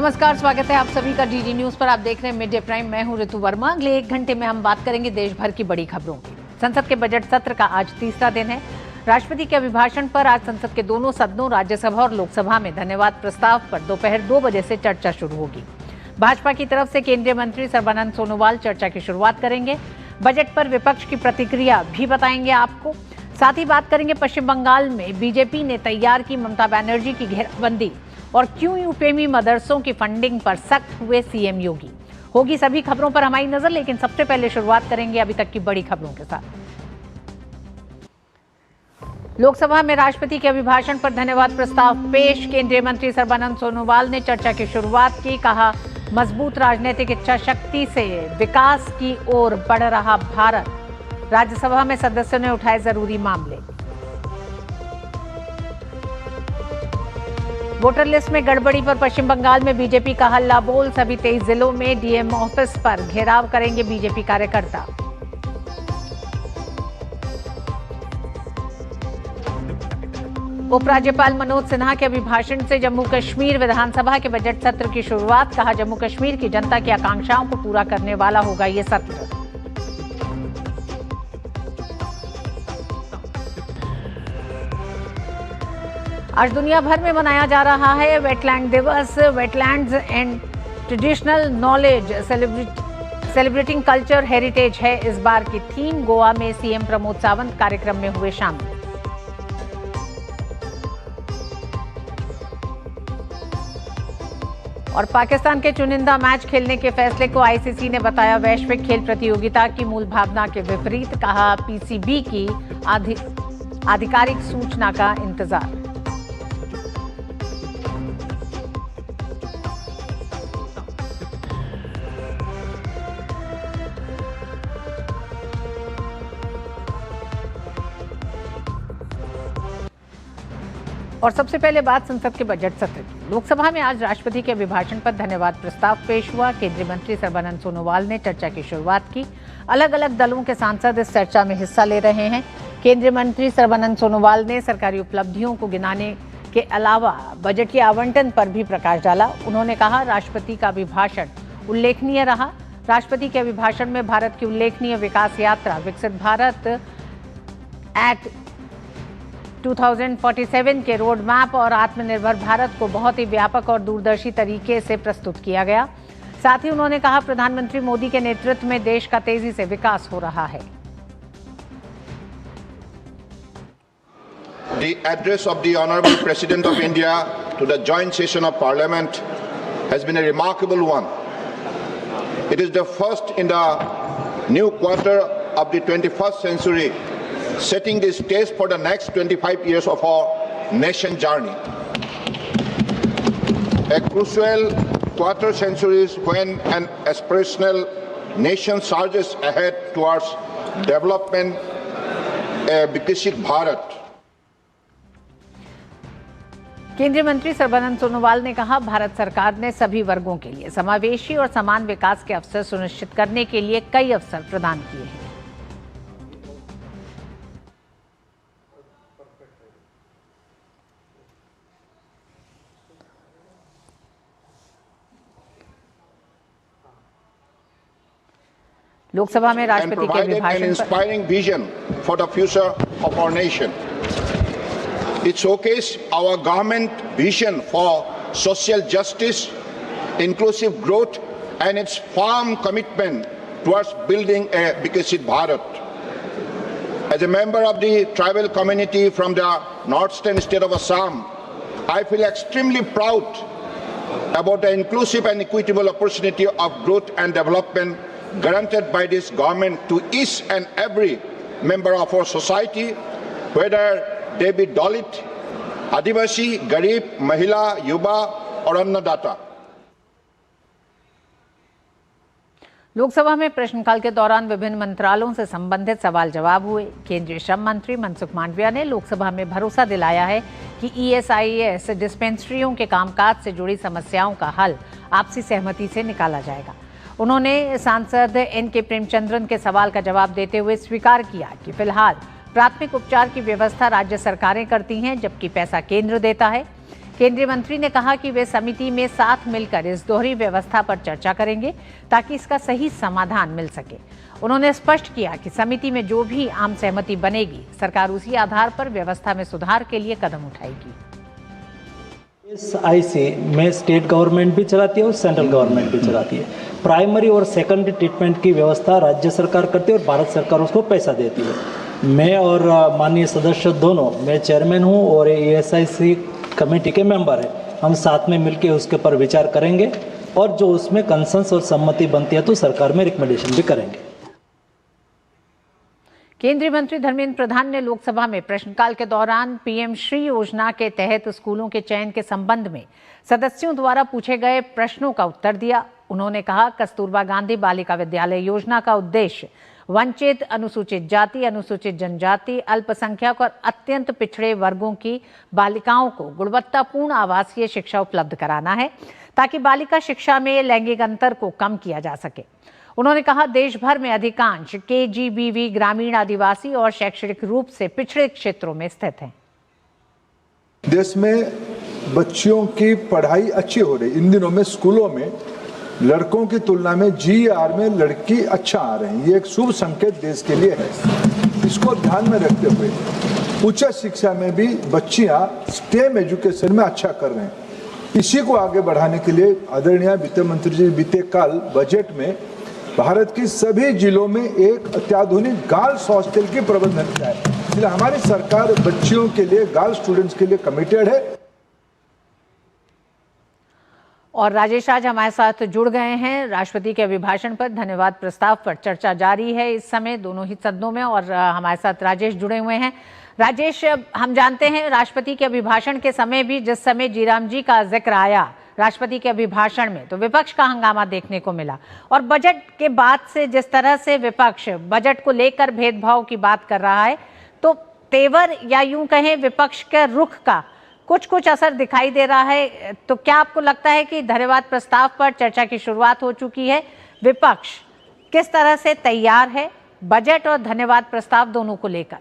नमस्कार, स्वागत है आप सभी का डीडी न्यूज पर। आप देख रहे हैं मिड डे प्राइम। मैं हूं ऋतु वर्मा। अगले 1 घंटे में हम बात करेंगे देश भर की बड़ी खबरों की। संसद के बजट सत्र का आज तीसरा दिन है। राष्ट्रपति के अभिभाषण पर आज संसद के दोनों सदनों राज्यसभा और लोकसभा में धन्यवाद प्रस्ताव पर दोपहर 2 बजे से चर्चा शुरू होगी। भाजपा की तरफ से केंद्रीय मंत्री सर्बानंद सोनोवाल चर्चा की शुरुआत करेंगे। बजट पर विपक्ष की प्रतिक्रिया भी बताएंगे आपको। साथ ही बात करेंगे पश्चिम बंगाल में बीजेपी ने तैयार की ममता बनर्जी की घेराबंदी और क्यों यूपीएमई मदरसों की फंडिंग पर सख्त हुए सीएम योगी। होगी सभी खबरों पर हमारी नजर, लेकिन सबसे पहले शुरुआत करेंगे अभी तक की बड़ी खबरों के साथ। लोकसभा में राष्ट्रपति के अभिभाषण पर धन्यवाद प्रस्ताव पेश। केंद्रीय मंत्री सर्बानंद सोनोवाल ने चर्चा की शुरुआत की। कहा, मजबूत राजनीतिक इच्छा शक्ति से विकास की ओर बढ़ रहा भारत। राज्यसभा में सदस्यों ने उठाए जरूरी मामले। वोटर लिस्ट में गड़बड़ी पर पश्चिम बंगाल में बीजेपी का हल्ला बोल। सभी 23 जिलों में डीएम ऑफिस पर घेराव करेंगे बीजेपी कार्यकर्ता। उपराज्यपाल मनोज सिन्हा के अभिभाषण से जम्मू कश्मीर विधानसभा के बजट सत्र की शुरुआत। कहा, जम्मू कश्मीर की जनता की आकांक्षाओं को पूरा करने वाला होगा ये सत्र। आज दुनिया भर में मनाया जा रहा है वेटलैंड दिवस। Wetlands and traditional knowledge celebrating culture heritage है इस बार की थीम। गोवा में सीएम प्रमोद सावंत कार्यक्रम में हुए शामिल। और पाकिस्तान के चुनिंदा मैच खेलने के फैसले को आईसीसी ने बताया वैश्विक खेल प्रतियोगिता की मूल भावना के विपरीत। कहा, पीसीबी की आधिकारिक सूचना का इंतजार। और सबसे पहले बात संसद के बजट सत्र की। लोकसभा में आज राष्ट्रपति के अभिभाषण पर धन्यवाद प्रस्ताव पेश हुआ। केंद्रीय मंत्री सर्बानंद सोनोवाल ने चर्चा की शुरुआत की। अलग अलग दलों के सांसद इस चर्चा में हिस्सा ले रहे हैं। केंद्रीय मंत्री सर्बानंद सोनोवाल ने सरकारी उपलब्धियों को गिनाने के अलावा बजट के आवंटन पर भी प्रकाश डाला। उन्होंने कहा, राष्ट्रपति का अभिभाषण उल्लेखनीय रहा। राष्ट्रपति के अभिभाषण में भारत की उल्लेखनीय विकास यात्रा, विकसित भारत एक्ट 2047 के रोड मैप और आत्मनिर्भर भारत को बहुत ही व्यापक और दूरदर्शी तरीके से प्रस्तुत किया गया। साथ ही उन्होंने कहा, प्रधानमंत्री मोदी के नेतृत्व में देश का तेजी से विकास हो रहा है। The address of the Honorable President of India to the joint session of Parliament has been a remarkable one. It is the first in the new quarter of the 21st century, setting the stage for the next 25 years of our nation journey. A crucial quarter centuries when an aspirational nation surges ahead towards development, a Viksit Bharat. केंद्रीय मंत्री सर्बानंद सोनोवाल ने कहा, भारत सरकार ने सभी वर्गों के लिए समावेशी और समान विकास के अवसर सुनिश्चित करने के लिए कई अवसर प्रदान किए हैं। लोकसभा में राष्ट्रपति के अभिभाषण पर inspiring vision for the future of our nation. It showcased our government vision for social justice, inclusive growth, and its firm commitment towards building a Viksit Bharat. As a member of the tribal community from the northeastern state of Assam, I feel extremely proud about the inclusive and equitable opportunity of growth and development granted by this government to each and every member of our society, whether they be Dalit, Adivasi, Garib, Mahila, Yuva और अन्नदाता। लोकसभा में प्रश्नकाल के दौरान विभिन्न मंत्रालयों से संबंधित सवाल जवाब हुए। केंद्रीय श्रम मंत्री मनसुख मांडविया ने लोकसभा में भरोसा दिलाया है कि ईएसआईएस डिस्पेंसरियों के कामकाज से जुड़ी समस्याओं का हल आपसी सहमति से निकाला जाएगा। उन्होंने सांसद एनके प्रेमचंद्रन के सवाल का जवाब देते हुए स्वीकार किया कि फिलहाल प्राथमिक उपचार की व्यवस्था राज्य सरकारें करती हैं, जबकि पैसा केंद्र देता है। केंद्रीय मंत्री ने कहा कि वे समिति में साथ मिलकर इस दोहरी व्यवस्था पर चर्चा करेंगे ताकि इसका सही समाधान मिल सके। उन्होंने स्पष्ट किया कि समिति में जो भी आम सहमति बनेगी, सरकार उसी आधार पर व्यवस्था में सुधार के लिए कदम उठाएगी। SIC में स्टेट गवर्नमेंट भी चलाती है और सेंट्रल गवर्नमेंट भी चलाती है। प्राइमरी और सेकेंडरी ट्रीटमेंट की व्यवस्था राज्य सरकार करती है और भारत सरकार उसको पैसा देती है। मैं और माननीय सदस्य दोनों, मैं चेयरमैन हूं और SIC कमेटी के मेंबर हैं। हम साथ में मिलकर उसके ऊपर विचार करेंगे और जो उसमें कंसेंसस और सम्मति बनती है तो सरकार में रिकमेंडेशन भी करेंगे। केंद्रीय मंत्री धर्मेंद्र प्रधान ने लोकसभा में प्रश्नकाल के दौरान पीएम श्री योजना के तहत स्कूलों के चयन के संबंध में सदस्यों द्वारा पूछे गए प्रश्नों का उत्तर दिया। उन्होंने कहा, कस्तूरबा गांधी बालिका विद्यालय योजना का उद्देश्य वंचित, अनुसूचित जाति, अनुसूचित जनजाति, अल्पसंख्यक और अत्यंत पिछड़े वर्गों की बालिकाओं को गुणवत्तापूर्ण आवासीय शिक्षा उपलब्ध कराना है ताकि बालिका शिक्षा में लैंगिक अंतर को कम किया जा सके। उन्होंने कहा, देश भर में अधिकांश KGBV ग्रामीण, आदिवासी और शैक्षणिक रूप से पिछड़े क्षेत्रों में स्थित हैं। देश में बच्चियों की पढ़ाई अच्छी हो रही। इन दिनों में स्कूलों में लड़कों की तुलना में GR में लड़की अच्छा आ रहे हैं। ये एक शुभ संकेत देश के लिए है। इसको ध्यान में रखते हुए उच्च शिक्षा में भी बच्चियां STEM एजुकेशन में अच्छा कर रहे हैं। इसी को आगे बढ़ाने के लिए आदरणीय वित्त मंत्री जी बीते कल बजट में भारत की सभी जिलों में एक अत्याधुनिक गर्ल्स हॉस्टल की प्रबंधन किया है। इसलिए हमारी सरकार बच्चियों के लिए, गर्ल्स स्टूडेंट्स के लिए कमिटेड है। और राजेश आज हमारे साथ जुड़ गए हैं। राष्ट्रपति के अभिभाषण पर धन्यवाद प्रस्ताव पर चर्चा जारी है इस समय दोनों ही सदनों में, और हमारे साथ राजेश जुड़े हुए हैं। राजेश, हम जानते हैं राष्ट्रपति के अभिभाषण के समय भी जिस समय जीराम जी का जिक्र आया राष्ट्रपति के अभिभाषण में, तो विपक्ष का हंगामा देखने को मिला, और बजट के बाद से जिस तरह से विपक्ष बजट को लेकर भेदभाव की बात कर रहा है, तो तेवर या यूं कहें विपक्ष के रुख का कुछ असर दिखाई दे रहा है। तो क्या आपको लगता है कि धन्यवाद प्रस्ताव पर चर्चा की शुरुआत हो चुकी है? विपक्ष किस तरह से तैयार है बजट और धन्यवाद प्रस्ताव दोनों को लेकर?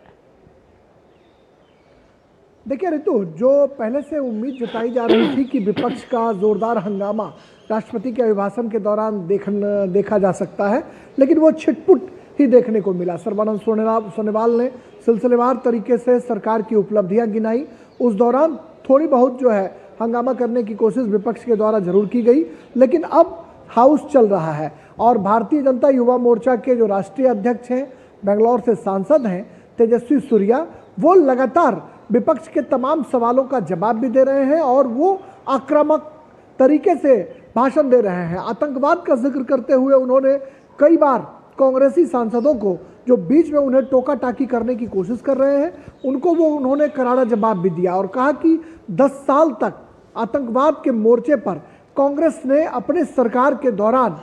देखिए ऋतु, जो पहले से उम्मीद जताई जा रही थी कि विपक्ष का जोरदार हंगामा राष्ट्रपति के अभिभाषण के दौरान देखा जा सकता है, लेकिन वो छिटपुट ही देखने को मिला। सर्बानंद सोनोवाल ने सिलसिलेवार तरीके से सरकार की उपलब्धियां गिनाई। उस दौरान थोड़ी बहुत जो है हंगामा करने की कोशिश विपक्ष के द्वारा जरूर की गई, लेकिन अब हाउस चल रहा है और भारतीय जनता युवा मोर्चा के जो राष्ट्रीय अध्यक्ष हैं, बेंगलौर से सांसद हैं तेजस्वी सूर्या, वो लगातार विपक्ष के तमाम सवालों का जवाब भी दे रहे हैं और वो आक्रामक तरीके से भाषण दे रहे हैं। आतंकवाद का जिक्र करते हुए उन्होंने कई बार कांग्रेसी सांसदों को जो बीच में उन्हें टोका टाकी करने की कोशिश कर रहे हैं, उनको वो उन्होंने करारा जवाब भी दिया और कहा कि 10 साल तक आतंकवाद के मोर्चे पर कांग्रेस ने अपने सरकार के दौरान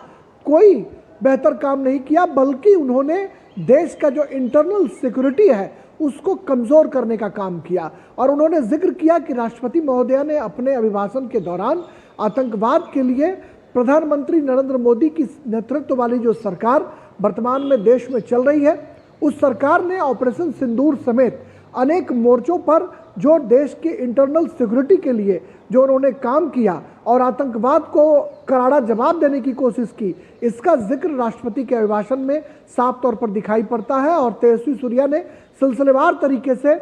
कोई बेहतर काम नहीं किया, बल्कि उन्होंने देश का जो इंटरनल सिक्योरिटी है उसको कमजोर करने का काम किया। और उन्होंने जिक्र किया कि राष्ट्रपति महोदया ने अपने अभिभाषण के दौरान आतंकवाद के लिए प्रधानमंत्री नरेंद्र मोदी की नेतृत्व वाली जो सरकार वर्तमान में देश में चल रही है, उस सरकार ने ऑपरेशन सिंदूर समेत अनेक मोर्चों पर जो देश के इंटरनल सिक्योरिटी के लिए जो उन्होंने काम किया और आतंकवाद को करारा जवाब देने की कोशिश की, इसका जिक्र राष्ट्रपति के अभिभाषण में साफ तौर पर दिखाई पड़ता है। और तेजस्वी सूर्या ने सिलसिलेवार तरीके से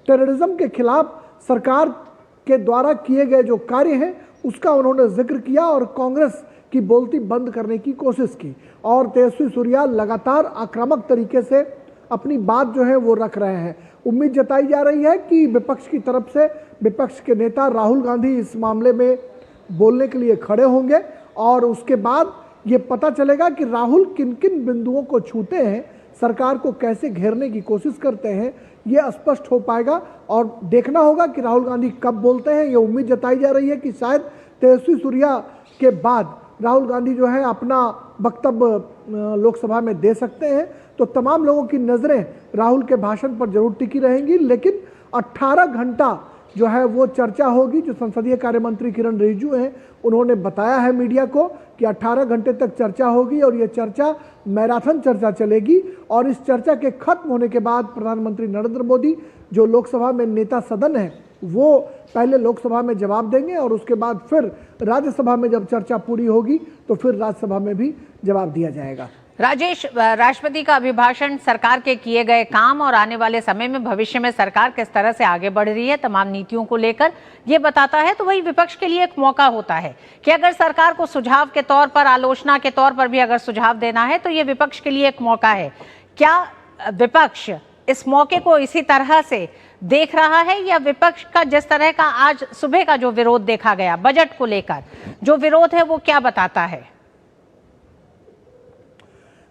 टेररिज्म के खिलाफ सरकार के द्वारा किए गए जो कार्य हैं उसका उन्होंने जिक्र किया और कांग्रेस की बोलती बंद करने की कोशिश की। और तेजस्वी सूर्या लगातार आक्रामक तरीके से अपनी बात जो है वो रख रहे हैं। उम्मीद जताई जा रही है कि विपक्ष की तरफ से विपक्ष के नेता राहुल गांधी इस मामले में बोलने के लिए खड़े होंगे और उसके बाद ये पता चलेगा कि राहुल किन किन बिंदुओं को छूते हैं, सरकार को कैसे घेरने की कोशिश करते हैं, ये स्पष्ट हो पाएगा और देखना होगा कि राहुल गांधी कब बोलते हैं। ये उम्मीद जताई जा रही है कि शायद तेजस्वी सूर्या के बाद राहुल गांधी जो है अपना वक्तव्य लोकसभा में दे सकते हैं। तो तमाम लोगों की नज़रें राहुल के भाषण पर जरूर टिकी रहेंगी, लेकिन 18 घंटा जो है वो चर्चा होगी। जो संसदीय कार्य मंत्री किरण रिजिजू हैं, उन्होंने बताया है मीडिया को कि 18 घंटे तक चर्चा होगी और ये चर्चा मैराथन चर्चा चलेगी। और इस चर्चा के खत्म होने के बाद प्रधानमंत्री नरेंद्र मोदी जो लोकसभा में नेता सदन है वो पहले लोकसभा में जवाब देंगे और उसके बाद फिर राज्यसभा में जब चर्चा पूरी होगी तो फिर राज्यसभा में भी जवाब दिया जाएगा। राजेश, राष्ट्रपति का अभिभाषण सरकार के किए गए काम और आने वाले समय में भविष्य में सरकार किस तरह से आगे बढ़ रही है तमाम नीतियों को लेकर ये बताता है। तो वही विपक्ष के लिए एक मौका होता है कि अगर सरकार को सुझाव के तौर पर, आलोचना के तौर पर भी अगर सुझाव देना है तो ये विपक्ष के लिए एक मौका है। क्या विपक्ष इस मौके को इसी तरह से देख रहा है, या विपक्ष का जिस तरह का आज सुबह का जो विरोध देखा गया बजट को लेकर, जो विरोध है वो क्या बताता है?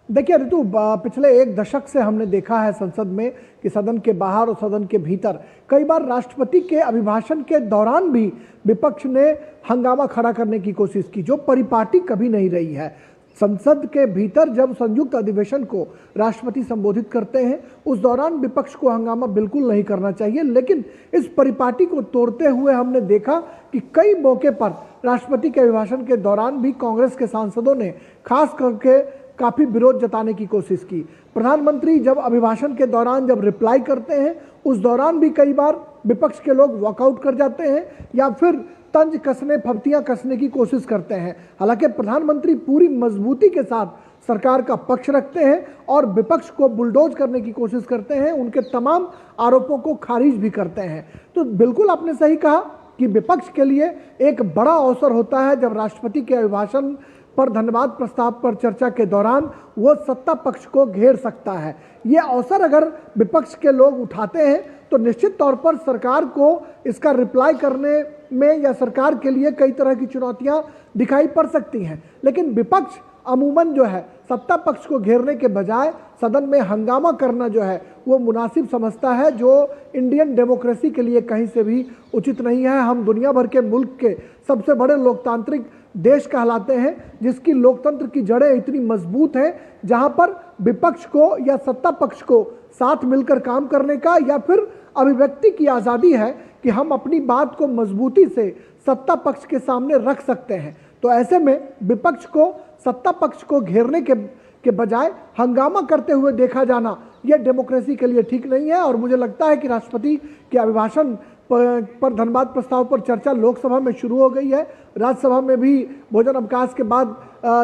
देखिए ऋतु, पिछले एक दशक से हमने देखा है संसद में कि सदन के बाहर और सदन के भीतर कई बार राष्ट्रपति के अभिभाषण के दौरान भी विपक्ष ने हंगामा खड़ा करने की कोशिश की, जो परिपाटी कभी नहीं रही है। संसद के भीतर जब संयुक्त अधिवेशन को राष्ट्रपति संबोधित करते हैं उस दौरान विपक्ष को हंगामा बिल्कुल नहीं करना चाहिए, लेकिन इस परिपाटी को तोड़ते हुए हमने देखा कि कई मौके पर राष्ट्रपति के अभिभाषण के दौरान भी कांग्रेस के सांसदों ने खास करके काफी विरोध जताने की कोशिश की। प्रधानमंत्री जब अभिभाषण के दौरान जब रिप्लाई करते हैं उस दौरान भी कई बार विपक्ष के लोग वॉकआउट कर जाते हैं या फिर तंज कसने, फब्तियां कसने की कोशिश करते हैं। हालांकि प्रधानमंत्री पूरी मजबूती के साथ सरकार का पक्ष रखते हैं और विपक्ष को बुलडोज करने की कोशिश करते हैं, उनके तमाम आरोपों को खारिज भी करते हैं। तो बिल्कुल आपने सही कहा कि विपक्ष के लिए एक बड़ा अवसर होता है जब राष्ट्रपति के अभिभाषण पर धन्यवाद प्रस्ताव पर चर्चा के दौरान वो सत्ता पक्ष को घेर सकता है। ये अवसर अगर विपक्ष के लोग उठाते हैं तो निश्चित तौर पर सरकार को इसका रिप्लाई करने में या सरकार के लिए कई तरह की चुनौतियां दिखाई पड़ सकती हैं, लेकिन विपक्ष अमूमन जो है सत्ता पक्ष को घेरने के बजाय सदन में हंगामा करना जो है वो मुनासिब समझता है, जो इंडियन डेमोक्रेसी के लिए कहीं से भी उचित नहीं है। हम दुनिया भर के मुल्क के सबसे बड़े लोकतांत्रिक देश कहलाते हैं जिसकी लोकतंत्र की जड़ें इतनी मजबूत हैं, जहां पर विपक्ष को या सत्ता पक्ष को साथ मिलकर काम करने का या फिर अभिव्यक्ति की आज़ादी है कि हम अपनी बात को मजबूती से सत्ता पक्ष के सामने रख सकते हैं। तो ऐसे में विपक्ष को सत्ता पक्ष को घेरने के बजाय हंगामा करते हुए देखा जाना यह डेमोक्रेसी के लिए ठीक नहीं है। और मुझे लगता है कि राष्ट्रपति के अभिभाषण पर धन्यवाद प्रस्ताव पर चर्चा लोकसभा में शुरू हो गई है, राज्यसभा में भी भोजन अवकाश के बाद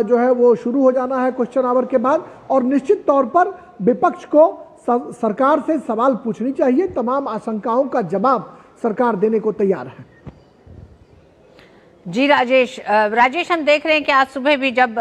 जो है वो शुरू हो जाना है क्वेश्चन आवर के बाद, और निश्चित तौर पर विपक्ष को सरकार से सवाल पूछनी चाहिए। तमाम आशंकाओं का जवाब सरकार देने को तैयार है। जी राजेश, हम देख रहे हैं कि आज सुबह भी जब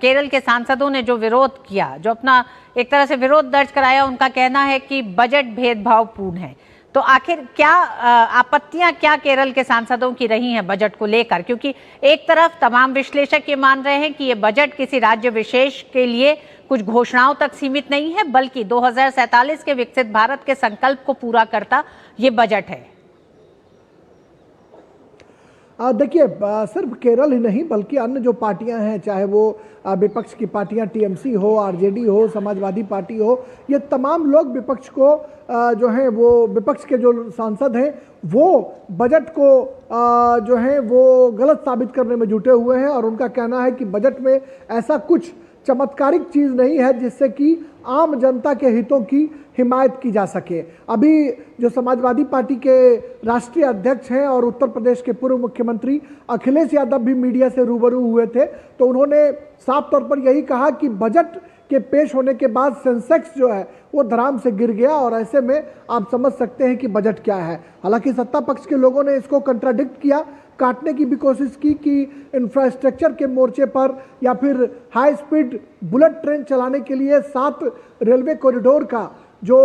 केरल के सांसदों ने जो विरोध किया, जो अपना एक तरह से विरोध दर्ज कराया, उनका कहना है कि बजट भेदभावपूर्ण है। तो आखिर क्या आपत्तियां क्या केरल के सांसदों की रही हैं बजट को लेकर? क्योंकि एक तरफ तमाम विश्लेषक ये मान रहे हैं कि ये बजट किसी राज्य विशेष के लिए कुछ घोषणाओं तक सीमित नहीं है, बल्कि 2047 के विकसित भारत के संकल्प को पूरा करता ये बजट है। देखिए, सिर्फ केरल ही नहीं बल्कि अन्य जो पार्टियां हैं, चाहे वो विपक्ष की पार्टियां टीएमसी हो, आरजेडी हो, समाजवादी पार्टी हो, ये तमाम लोग विपक्ष को जो है वो विपक्ष के जो सांसद हैं वो बजट को जो है वो गलत साबित करने में जुटे हुए हैं। और उनका कहना है कि बजट में ऐसा कुछ चमत्कारिक चीज़ नहीं है जिससे कि आम जनता के हितों की हिमायत की जा सके। अभी जो समाजवादी पार्टी के राष्ट्रीय अध्यक्ष हैं और उत्तर प्रदेश के पूर्व मुख्यमंत्री अखिलेश यादव भी मीडिया से रूबरू हुए थे, तो उन्होंने साफ तौर पर यही कहा कि बजट के पेश होने के बाद सेंसेक्स जो है वो धड़ाम से गिर गया, और ऐसे में आप समझ सकते हैं कि बजट क्या है। हालांकि सत्ता पक्ष के लोगों ने इसको कंट्राडिक्ट किया, काटने की भी कोशिश की कि इंफ्रास्ट्रक्चर के मोर्चे पर या फिर हाई स्पीड बुलेट ट्रेन चलाने के लिए 7 रेलवे कॉरिडोर का जो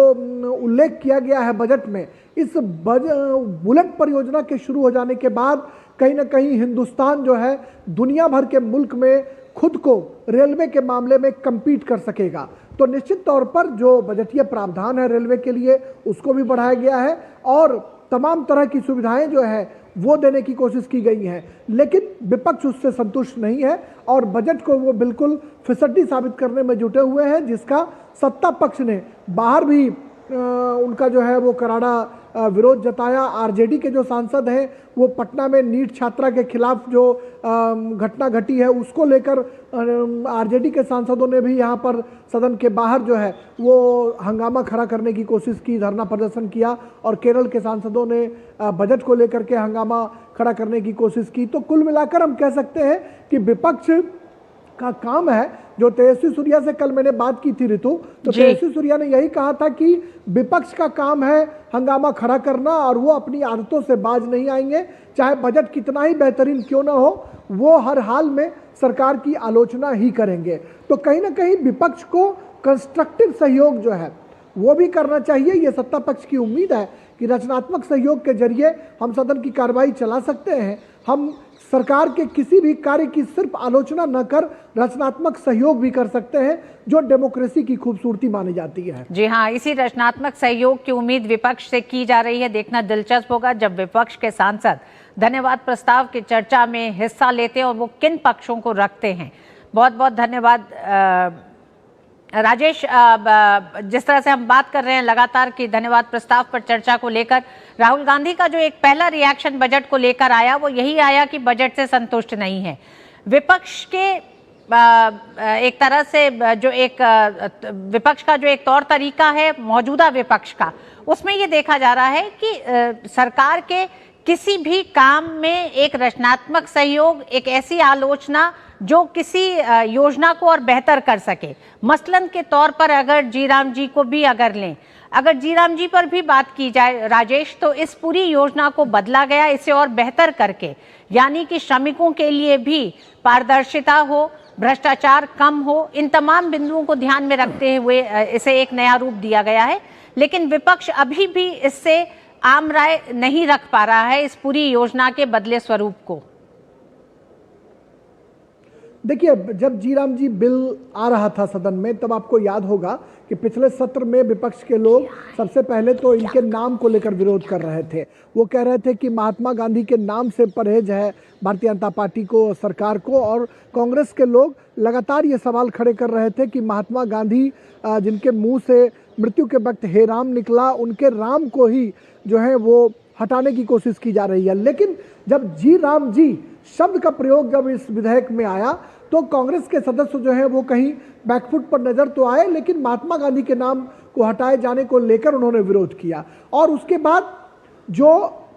उल्लेख किया गया है बजट में, इस बुलेट परियोजना के शुरू हो जाने के बाद कहीं ना कहीं हिंदुस्तान जो है दुनिया भर के मुल्क में खुद को रेलवे के मामले में compete कर सकेगा। तो निश्चित तौर पर जो बजटीय प्रावधान है रेलवे के लिए उसको भी बढ़ाया गया है और तमाम तरह की सुविधाएं जो है वो देने की कोशिश की गई है, लेकिन विपक्ष उससे संतुष्ट नहीं है और बजट को वो बिल्कुल फिसड्डी साबित करने में जुटे हुए हैं, जिसका सत्ता पक्ष ने बाहर भी उनका जो है वो करारा विरोध जताया। आरजेडी के जो सांसद हैं वो पटना में नीट छात्रा के खिलाफ जो घटना घटी है उसको लेकर आरजेडी के सांसदों ने भी यहाँ पर सदन के बाहर जो है वो हंगामा खड़ा करने की कोशिश की, धरना प्रदर्शन किया। और केरल के सांसदों ने बजट को लेकर के हंगामा खड़ा करने की कोशिश की। तो कुल मिलाकर हम कह सकते हैं कि विपक्ष का काम है, जो तेजस्वी सूर्या से कल मैंने बात की थी ऋतु, तो तेजस्वी सूर्या ने यही कहा था कि विपक्ष का काम है हंगामा खड़ा करना और वो अपनी आदतों से बाज नहीं आएंगे। चाहे बजट कितना ही बेहतरीन क्यों ना हो, वो हर हाल में सरकार की आलोचना ही करेंगे। तो कहीं ना कहीं विपक्ष को कंस्ट्रक्टिव सहयोग जो है वो भी करना चाहिए। ये सत्ता पक्ष की उम्मीद है कि रचनात्मक सहयोग के जरिए हम सदन की कार्रवाई चला सकते हैं। हम सरकार के किसी भी कार्य की सिर्फ आलोचना न कर रचनात्मक सहयोग भी कर सकते हैं, जो डेमोक्रेसी की खूबसूरती मानी जाती है। जी हाँ, इसी रचनात्मक सहयोग की उम्मीद विपक्ष से की जा रही है। देखना दिलचस्प होगा जब विपक्ष के सांसद धन्यवाद प्रस्ताव की चर्चा में हिस्सा लेते हैं और वो किन पक्षों को रखते हैं। बहुत बहुत धन्यवाद राजेश। जिस तरह से हम बात कर रहे हैं लगातार कि धन्यवाद प्रस्ताव पर चर्चा को लेकर राहुल गांधी का जो एक पहला रिएक्शन बजट को लेकर आया वो यही आया कि बजट से संतुष्ट नहीं है। विपक्ष के एक तरह से जो एक विपक्ष का जो एक तौर तरीका है मौजूदा विपक्ष का, उसमें ये देखा जा रहा है कि सरकार के किसी भी काम में एक रचनात्मक सहयोग, एक ऐसी आलोचना जो किसी योजना को और बेहतर कर सके। मसलन के तौर पर अगर जीराम जी को भी अगर लें, अगर जीराम जी पर भी बात की जाए राजेश, तो इस पूरी योजना को बदला गया इसे और बेहतर करके, यानी कि श्रमिकों के लिए भी पारदर्शिता हो, भ्रष्टाचार कम हो, इन तमाम बिंदुओं को ध्यान में रखते हुए इसे एक नया रूप दिया गया है। लेकिन विपक्ष अभी भी इससे आम राय नहीं रख पा रहा है इस पूरी योजना के बदले स्वरूप को। देखिए, जब जीराम जी बिल आ रहा था सदन में, तब आपको याद होगा कि पिछले सत्र में विपक्ष के लोग सबसे पहले तो इनके नाम को लेकर विरोध कर रहे थे। वो कह रहे थे कि महात्मा गांधी के नाम से परहेज है भारतीय जनता पार्टी को, सरकार को। और कांग्रेस के लोग लगातार ये सवाल खड़े कर रहे थे कि महात्मा गांधी जिनके मुंह से मृत्यु के वक्त हे राम निकला, उनके राम को ही जो है वो हटाने की कोशिश की जा रही है। लेकिन जब जी राम जी शब्द का प्रयोग जब इस विधेयक में आया तो कांग्रेस के सदस्य जो हैं वो कहीं बैकफुट पर नजर तो आए, लेकिन महात्मा गांधी के नाम को हटाए जाने को लेकर उन्होंने विरोध किया। और उसके बाद जो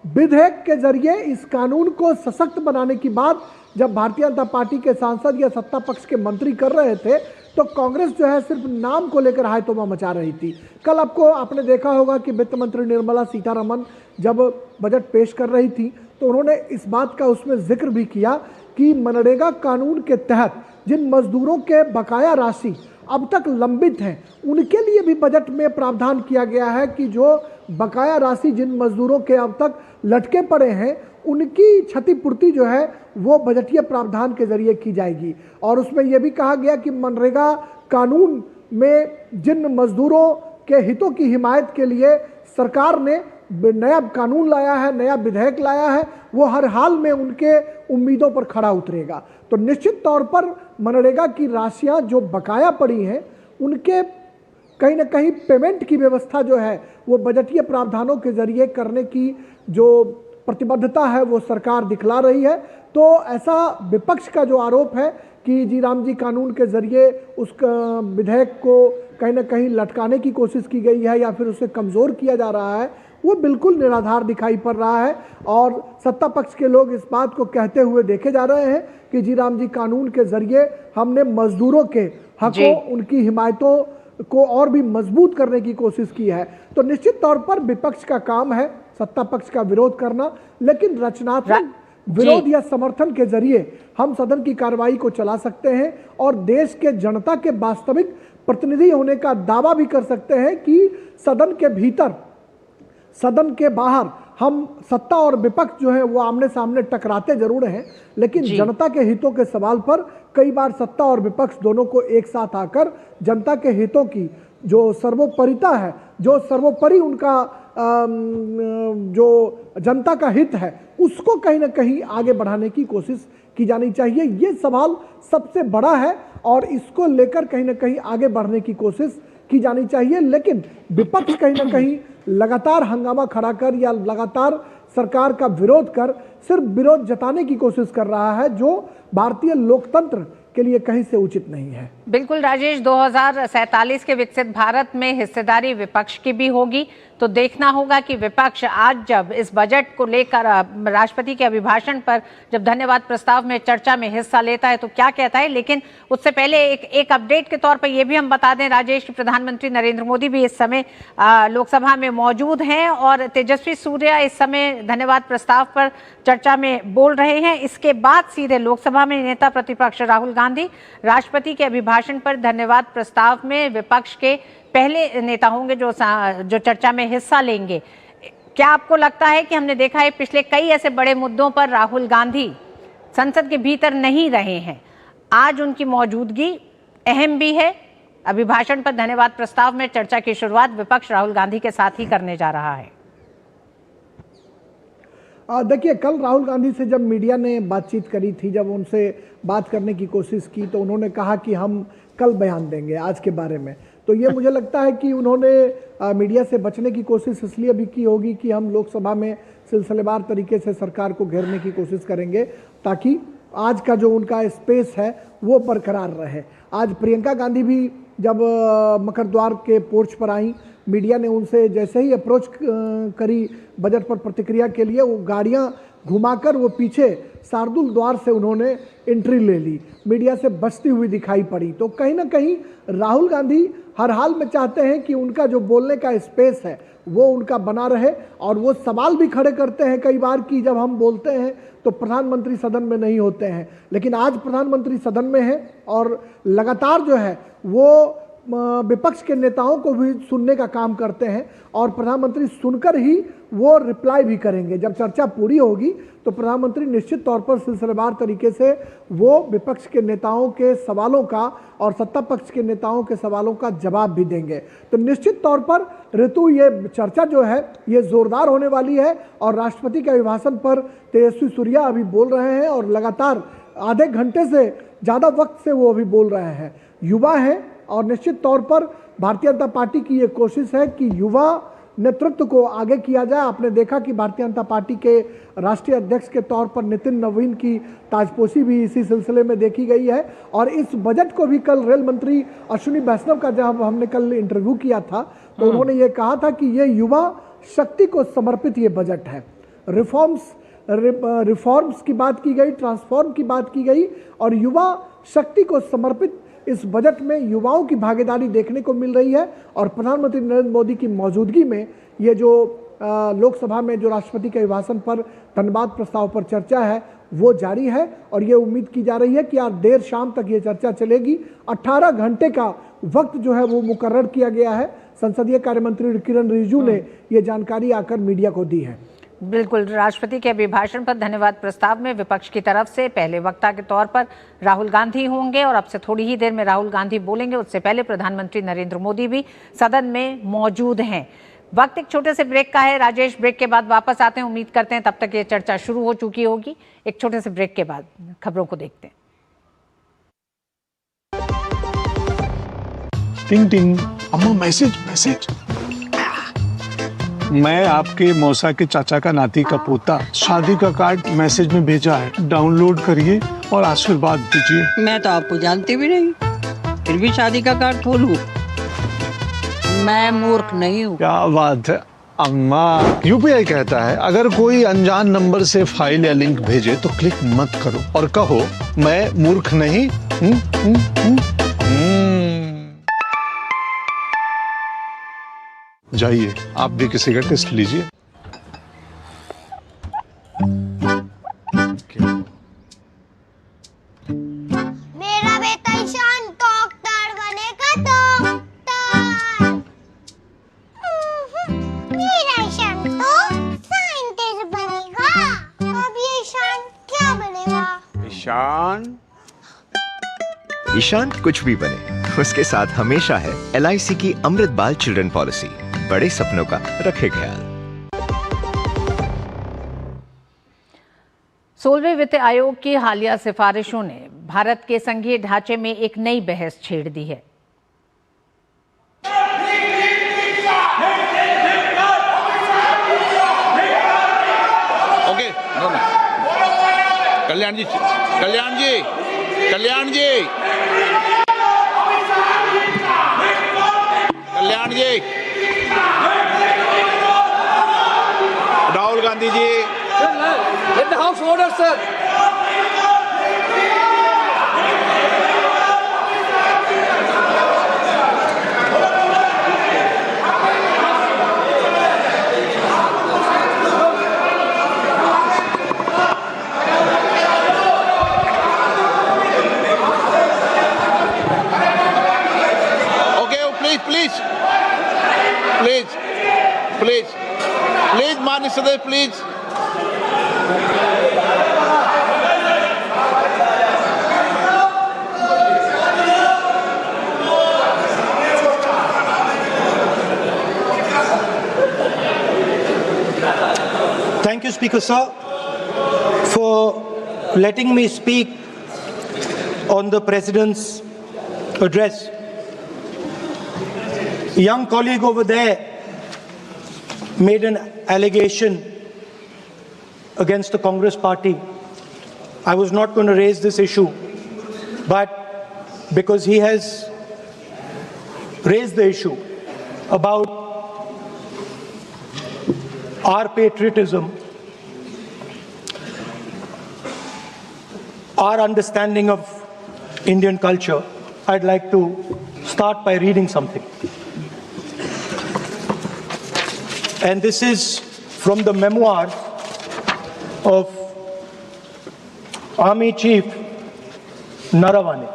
विधेयक के जरिए इस कानून को सशक्त बनाने की बात जब भारतीय जनता पार्टी के सांसद या सत्ता पक्ष के मंत्री कर रहे थे, तो कांग्रेस जो है सिर्फ नाम को लेकर हायतोमा मचा रही थी। कल आपने देखा होगा कि वित्त मंत्री निर्मला सीतारमण जब बजट पेश कर रही थी तो उन्होंने इस बात का उसमें जिक्र भी किया कि मनरेगा कानून के तहत जिन मजदूरों के बकाया राशि अब तक लंबित हैं, उनके लिए भी बजट में प्रावधान किया गया है कि जो बकाया राशि जिन मजदूरों के अब तक लटके पड़े हैं, उनकी क्षतिपूर्ति जो है वो बजटीय प्रावधान के जरिए की जाएगी। और उसमें यह भी कहा गया कि मनरेगा कानून में जिन मजदूरों के हितों की हिमायत के लिए सरकार ने नया कानून लाया है, नया विधेयक लाया है, वो हर हाल में उनके उम्मीदों पर खड़ा उतरेगा। तो निश्चित तौर पर मनरेगा की राशियां जो बकाया पड़ी हैं, उनके कहीं ना कहीं पेमेंट की व्यवस्था जो है वो बजटीय प्रावधानों के जरिए करने की जो प्रतिबद्धता है वो सरकार दिखला रही है। तो ऐसा विपक्ष का जो आरोप है कि जी राम जी कानून के जरिए उस विधेयक को कहीं ना कहीं लटकाने की कोशिश की गई है या फिर उसे कमज़ोर किया जा रहा है, वो बिल्कुल निराधार दिखाई पड़ रहा है। और सत्ता पक्ष के लोग इस बात को कहते हुए देखे जा रहे हैं कि जी राम जी कानून के जरिए हमने मजदूरों के हकों, उनकी हिमायतों को और भी मजबूत करने की कोशिश की है। तो निश्चित तौर पर विपक्ष का काम है सत्ता पक्ष का विरोध करना, लेकिन रचनात्मक विरोध या समर्थन के जरिए हम सदन की कार्रवाई को चला सकते हैं और देश के जनता के वास्तविक प्रतिनिधि होने का दावा भी कर सकते हैं कि सदन के भीतर, सदन के बाहर हम सत्ता और विपक्ष जो है वो आमने सामने टकराते जरूर हैं, लेकिन जनता के हितों के सवाल पर कई बार सत्ता और विपक्ष दोनों को एक साथ आकर जनता के हितों की जो सर्वोपरिता है, जो सर्वोपरि उनका जो जनता का हित है, उसको कहीं ना कहीं आगे बढ़ाने की कोशिश की जानी चाहिए। ये सवाल सबसे बड़ा है और इसको लेकर कहीं ना कहीं आगे बढ़ने की कोशिश की जानी चाहिए। लेकिन विपक्ष कहीं ना कहीं लगातार हंगामा खड़ा कर या लगातार सरकार का विरोध कर सिर्फ विरोध जताने की कोशिश कर रहा है, जो भारतीय लोकतंत्र के लिए कहीं से उचित नहीं है। बिल्कुल राजेश, 2047 के विकसित भारत में हिस्सेदारी विपक्ष की भी होगी, तो देखना होगा कि विपक्ष आज जब इस बजट को लेकर राष्ट्रपति के अभिभाषण पर जब धन्यवाद प्रस्ताव में चर्चा में हिस्सा लेता है तो क्या कहता है। लेकिन उससे पहले एक अपडेट के तौर पर यह भी हम बता दें राजेश कि प्रधानमंत्री नरेंद्र मोदी भी इस समय लोकसभा में मौजूद हैं और तेजस्वी सूर्या इस समय धन्यवाद प्रस्ताव पर चर्चा में बोल रहे हैं। इसके बाद सीधे लोकसभा में नेता प्रतिपक्ष राहुल गांधी राष्ट्रपति के अभिभाषण पर धन्यवाद प्रस्ताव में विपक्ष के पहले नेता होंगे जो चर्चा में हिस्सा लेंगे। क्या आपको लगता है कि हमने देखा है पिछले कई ऐसे बड़े मुद्दों पर राहुल गांधी संसद के भीतर नहीं रहे हैं, आज उनकी मौजूदगी अहम भी है। अभिभाषण पर धन्यवाद प्रस्ताव में चर्चा की शुरुआत विपक्ष राहुल गांधी के साथ ही करने जा रहा है। देखिए, कल राहुल गांधी से जब मीडिया ने बातचीत करी थी, जब उनसे बात करने की कोशिश की तो उन्होंने कहा कि हम कल बयान देंगे आज के बारे में। तो ये मुझे लगता है कि उन्होंने मीडिया से बचने की कोशिश इसलिए भी की होगी कि हम लोकसभा में सिलसिलेवार तरीके से सरकार को घेरने की कोशिश करेंगे ताकि आज का जो उनका स्पेस है वो बरकरार रहे। आज प्रियंका गांधी भी जब मकरद्वार के पोर्च पर आई, मीडिया ने उनसे जैसे ही अप्रोच करी बजट पर प्रतिक्रिया के लिए, वो गाड़ियां घुमाकर वो पीछे शार्दुल द्वार से उन्होंने एंट्री ले ली, मीडिया से बचती हुई दिखाई पड़ी। तो कहीं ना कहीं राहुल गांधी हर हाल में चाहते हैं कि उनका जो बोलने का स्पेस है वो उनका बना रहे, और वो सवाल भी खड़े करते हैं कई बार कि जब हम बोलते हैं तो प्रधानमंत्री सदन में नहीं होते हैं। लेकिन आज प्रधानमंत्री सदन में है और लगातार जो है वो विपक्ष के नेताओं को भी सुनने का काम करते हैं, और प्रधानमंत्री सुनकर ही वो रिप्लाई भी करेंगे। जब चर्चा पूरी होगी तो प्रधानमंत्री निश्चित तौर पर सिलसिलेवार तरीके से वो विपक्ष के नेताओं के सवालों का और सत्ता पक्ष के नेताओं के सवालों का जवाब भी देंगे। तो निश्चित तौर पर ऋतु, ये चर्चा जो है ये जोरदार होने वाली है, और राष्ट्रपति के अभिभाषण पर तेजस्वी सूर्या अभी बोल रहे हैं और लगातार आधे घंटे से ज़्यादा वक्त से वो अभी बोल रहे हैं। युवा हैं और निश्चित तौर पर भारतीय जनता पार्टी की ये कोशिश है कि युवा नेतृत्व को आगे किया जाए। आपने देखा कि भारतीय जनता पार्टी के राष्ट्रीय अध्यक्ष के तौर पर नितिन नवीन की ताजपोशी भी इसी सिलसिले में देखी गई है, और इस बजट को भी कल रेल मंत्री अश्विनी वैष्णव का जब हमने कल इंटरव्यू किया था तो उन्होंने ये कहा था कि ये युवा शक्ति को समर्पित ये बजट है। रिफॉर्म्स की बात की गई, ट्रांसफॉर्म की बात की गई, और युवा शक्ति को समर्पित इस बजट में युवाओं की भागीदारी देखने को मिल रही है। और प्रधानमंत्री नरेंद्र मोदी की मौजूदगी में ये जो लोकसभा में जो राष्ट्रपति के अभिभाषण पर धन्यवाद प्रस्ताव पर चर्चा है वो जारी है, और ये उम्मीद की जा रही है कि आज देर शाम तक ये चर्चा चलेगी। 18 घंटे का वक्त जो है वो मुकर्रर किया गया है। संसदीय कार्य मंत्री किरण रिजिजू ने ये जानकारी आकर मीडिया को दी है। बिल्कुल, राष्ट्रपति के अभिभाषण पर धन्यवाद प्रस्ताव में विपक्ष की तरफ से पहले वक्ता के तौर पर राहुल गांधी होंगे, और अब से थोड़ी ही देर में राहुल गांधी बोलेंगे। उससे पहले प्रधानमंत्री नरेंद्र मोदी भी सदन में मौजूद हैं। वक्त एक छोटे से ब्रेक का है राजेश, ब्रेक के बाद वापस आते हैं। उम्मीद करते हैं तब तक ये चर्चा शुरू हो चुकी होगी। एक छोटे से ब्रेक के बाद खबरों को देखते हैं। टिंग टिंग, अम्मा मैसेज। मैं आपके मौसा के चाचा का नाती का पोता, शादी का कार्ड मैसेज में भेजा है, डाउनलोड करिए और आशीर्वाद दीजिए। मैं तो आपको जानती भी नहीं, फिर भी शादी का कार्ड खोलूं? मैं मूर्ख नहीं हूँ। क्या बात है अम्मा। यूपीआई कहता है अगर कोई अनजान नंबर से फाइल या लिंक भेजे तो क्लिक मत करो और कहो मैं मूर्ख नहीं। जाइए आप भी किसी का टेस्ट लीजिए। मेरा बेटा ईशान डॉक्टर बनेगा, डॉक्टर। मेरा ईशान तो साइंटिस्ट बनेगा। अब ये ईशान क्या बनेगा? ईशान कुछ भी बने, उसके साथ हमेशा है LIC की अमृत बाल चिल्ड्रन पॉलिसी। बड़े सपनों का रखे ख्याल। 16वें वित्त आयोग की हालिया सिफारिशों ने भारत के संघीय ढांचे में एक नई बहस छेड़ दी है। कल्याण जी, कल्याण जी, कल्याण जी, कल्याण जी, Rahul Gandhi ji, Let the House order, sir. Please माननीय सदस्य, please. Thank you, Speaker Sir, for letting me speak on the President's address. A young colleague over there made an allegation against the Congress party. I was not going to raise this issue, but because he has raised the issue about our patriotism, our understanding of Indian culture, I'd like to start by reading something. And this is from the memoirs of Army Chief Naravane.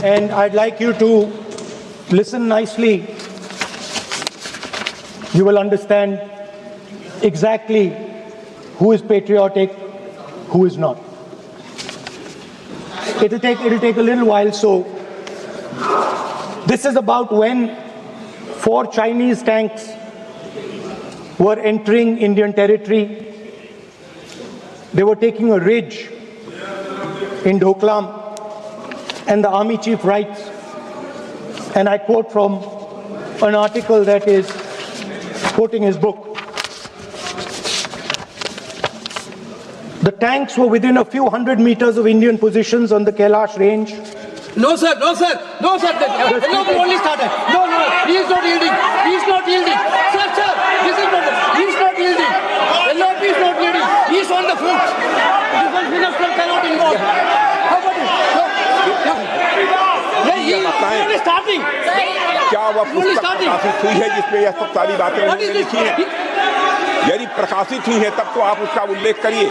And I'd like you to listen nicely. You will understand exactly who is patriotic, who is not. It'll take a little while, so this is about when 4 Chinese tanks were entering Indian territory. They were taking a ridge in Doklam, and the Army Chief writes, and I quote from an article that is quoting his book. The tanks were within a few hundred meters of Indian positions on the Kailash range. No, sir, no, sir, no, sir. No, only started. No, he is not yielding. He is not yielding. Sir, this is not. He is not yielding. LRP is not yielding. He is on the front. Defense Minister cannot involve. How about it? He is only starting. क्या वह पुस्तक प्रकाशित हुई है जिसमें यह सब सारी बातें उन्होंने लिखी हैं? यदि प्रकाशित हुई है तब तो आप उसका उल्लेख करिए,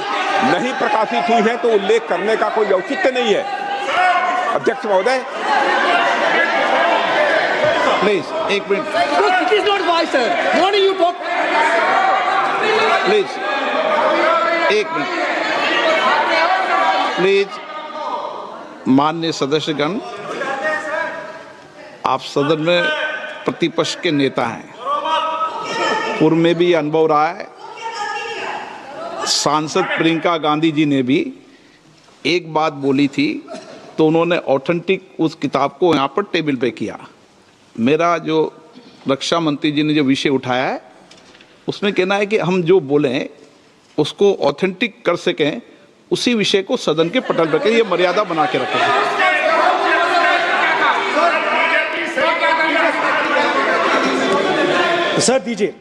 नहीं प्रकाशित हुई है तो उल्लेख करने का कोई औचित्य नहीं है। अध्यक्ष महोदय, प्लीज एक minute. It is not wise, sir. Morning you talk. Please एक मिनट। प्लीज माननीय सदस्यगण, आप सदन में प्रतिपक्ष के नेता हैं, पूर्व में भी अनुभव रहा है। सांसद प्रियंका गांधी जी ने भी एक बात बोली थी तो उन्होंने ऑथेंटिक उस किताब को यहाँ पर टेबल पे किया। मेरा जो रक्षा मंत्री जी ने जो विषय उठाया है उसमें कहना है कि हम जो बोलें उसको ऑथेंटिक कर सकें, उसी विषय को सदन के पटल पर ये मर्यादा बना के रखें। सर दीजिए।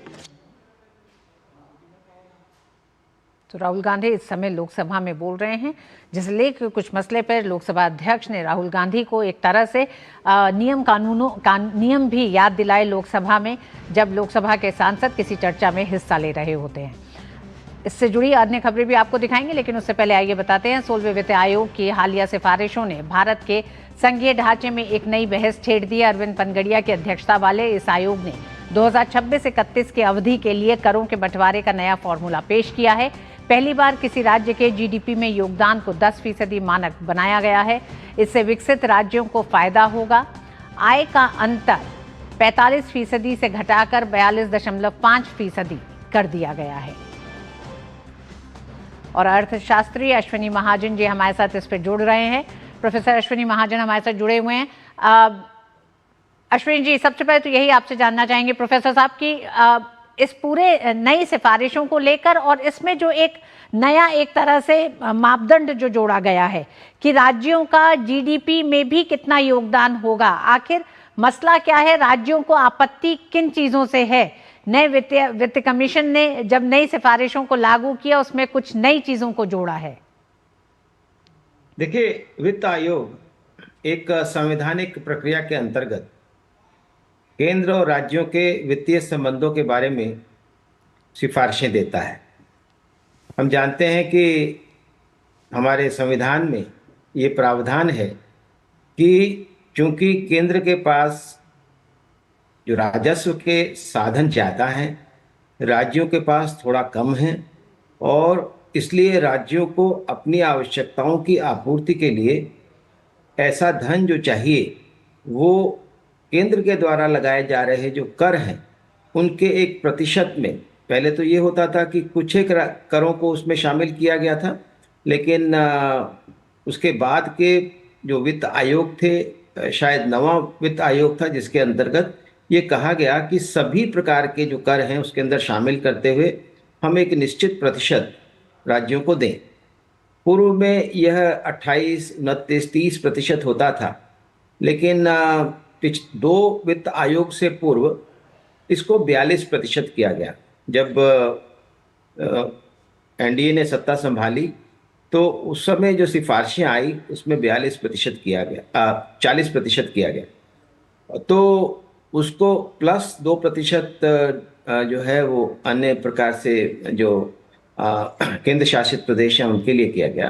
तो राहुल गांधी इस समय लोकसभा में बोल रहे हैं, जिस लेकर कुछ मसले पर लोकसभा अध्यक्ष ने राहुल गांधी को एक तरह से नियम भी याद दिलाए लोकसभा में, जब लोकसभा के सांसद किसी चर्चा में हिस्सा ले रहे होते हैं। इससे जुड़ी अन्य खबरें भी आपको दिखाएंगे, लेकिन उससे पहले आइए बताते हैं 16वें वित्त आयोग की हालिया सिफारिशों ने भारत के संघीय ढांचे में एक नई बहस छेड़ दी। अरविंद पनगड़िया की अध्यक्षता वाले इस आयोग ने 2026-31 की अवधि के लिए करों के बंटवारे का नया फॉर्मूला पेश किया है। पहली बार किसी राज्य के जीडीपी में योगदान को 10% मानक बनाया गया है। इससे विकसित राज्यों को फायदा होगा। आय का अंतर 45% से घटाकर 42.5% कर दिया गया है। और अर्थशास्त्री अश्विनी महाजन जी हमारे साथ इस पर जुड़ रहे हैं। प्रोफेसर अश्विनी महाजन हमारे साथ जुड़े हुए हैं। अश्विनी जी, सबसे पहले तो यही आपसे जानना चाहेंगे प्रोफेसर साहब की इस पूरे नई सिफारिशों को लेकर और इसमें जो एक नया एक तरह से मापदंड जो जोड़ा गया है कि राज्यों का जीडीपी में भी कितना योगदान होगा, आखिर मसला क्या है, राज्यों को आपत्ति किन चीजों से है? नए वित्त कमीशन ने जब नई सिफारिशों को लागू किया उसमें कुछ नई चीजों को जोड़ा है। देखिए, वित्त आयोग एक संवैधानिक प्रक्रिया के अंतर्गत केंद्र और राज्यों के वित्तीय संबंधों के बारे में सिफारिशें देता है। हम जानते हैं कि हमारे संविधान में ये प्रावधान है कि चूंकि केंद्र के पास जो राजस्व के साधन ज़्यादा हैं, राज्यों के पास थोड़ा कम हैं, और इसलिए राज्यों को अपनी आवश्यकताओं की आपूर्ति के लिए ऐसा धन जो चाहिए वो केंद्र के द्वारा लगाए जा रहे जो कर हैं उनके एक प्रतिशत में, पहले तो ये होता था कि कुछ एक करों को उसमें शामिल किया गया था, लेकिन उसके बाद के जो वित्त आयोग थे, शायद नवा वित्त आयोग था, जिसके अंतर्गत ये कहा गया कि सभी प्रकार के जो कर हैं उसके अंदर शामिल करते हुए हम एक निश्चित प्रतिशत राज्यों को दें। पूर्व में यह 28, 29, 30% होता था, लेकिन 2 वित्त आयोग से पूर्व इसको 42% किया गया। जब एनडीए ने सत्ता संभाली तो उस समय जो सिफारिशें आई उसमें 42% किया गया, 40% किया गया, तो उसको प्लस 2% जो है वो अन्य प्रकार से जो केंद्र शासित प्रदेश हैं उनके लिए किया गया।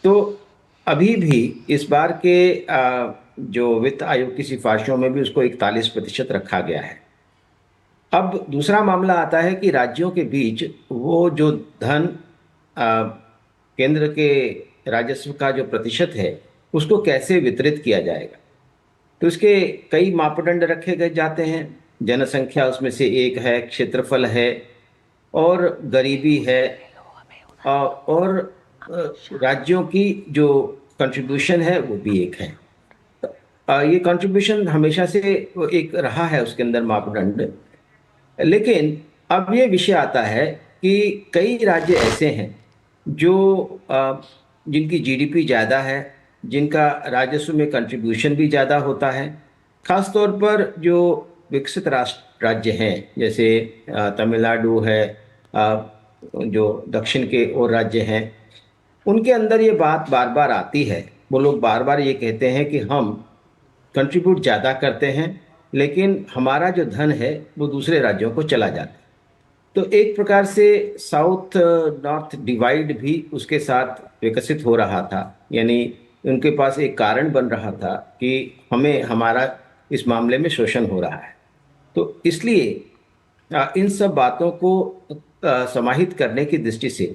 तो अभी भी इस बार के जो वित्त आयोग की सिफारिशों में भी उसको 41% रखा गया है। अब दूसरा मामला आता है कि राज्यों के बीच वो जो धन केंद्र के राजस्व का जो प्रतिशत है उसको कैसे वितरित किया जाएगा। तो इसके कई मापदंड रखे गए जाते हैं। जनसंख्या उसमें से एक है, क्षेत्रफल है, और गरीबी है, और राज्यों की जो कंट्रीब्यूशन है वो भी एक है। ये कंट्रीब्यूशन हमेशा से एक रहा है उसके अंदर मापदंड। लेकिन अब ये विषय आता है कि कई राज्य ऐसे हैं जो जिनकी जीडीपी ज़्यादा है, जिनका राजस्व में कंट्रीब्यूशन भी ज़्यादा होता है। ख़ास तौर पर जो विकसित राज्य हैं, जैसे तमिलनाडु है, जो दक्षिण के और राज्य हैं, उनके अंदर ये बात बार बार आती है। वो लोग बार बार ये कहते हैं कि हम कंट्रीब्यूट ज़्यादा करते हैं, लेकिन हमारा जो धन है वो दूसरे राज्यों को चला जाता है। तो एक प्रकार से साउथ नॉर्थ डिवाइड भी उसके साथ विकसित हो रहा था, यानी उनके पास एक कारण बन रहा था कि हमें हमारा इस मामले में शोषण हो रहा है। तो इसलिए इन सब बातों को समाहित करने की दृष्टि से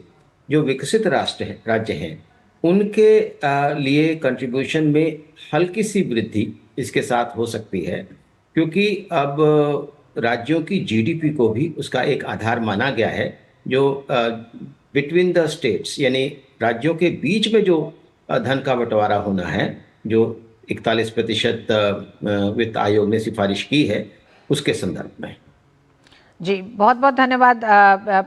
जो विकसित राज्य हैं उनके लिए कंट्रीब्यूशन में हल्की सी वृद्धि इसके साथ हो सकती है, क्योंकि अब राज्यों की जीडीपी को भी उसका एक आधार माना गया है, जो बिटवीन द स्टेट्स, यानी राज्यों के बीच में जो धन का बंटवारा होना है, जो 41% वित्त आयोग ने सिफारिश की है, उसके संदर्भ में। जी, बहुत बहुत धन्यवाद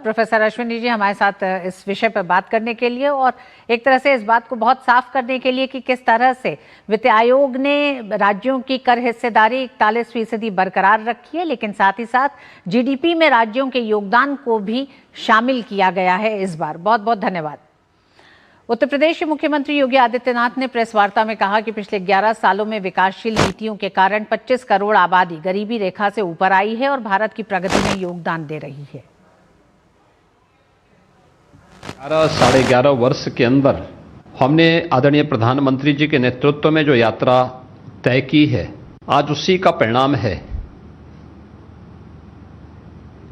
प्रोफेसर अश्विनी जी हमारे साथ इस विषय पर बात करने के लिए, और एक तरह से इस बात को बहुत साफ करने के लिए कि किस तरह से वित्त आयोग ने राज्यों की कर हिस्सेदारी 41% बरकरार रखी है, लेकिन साथ ही साथ जीडीपी में राज्यों के योगदान को भी शामिल किया गया है इस बार। बहुत बहुत धन्यवाद। उत्तर प्रदेश के मुख्यमंत्री योगी आदित्यनाथ ने प्रेस वार्ता में कहा कि पिछले 11 सालों में विकासशील नीतियों के कारण 25 करोड़ आबादी गरीबी रेखा से ऊपर आई है और भारत की प्रगति में योगदान दे रही है। 11-11.5 वर्ष के अंदर हमने आदरणीय प्रधानमंत्री जी के नेतृत्व में जो यात्रा तय की है, आज उसी का परिणाम है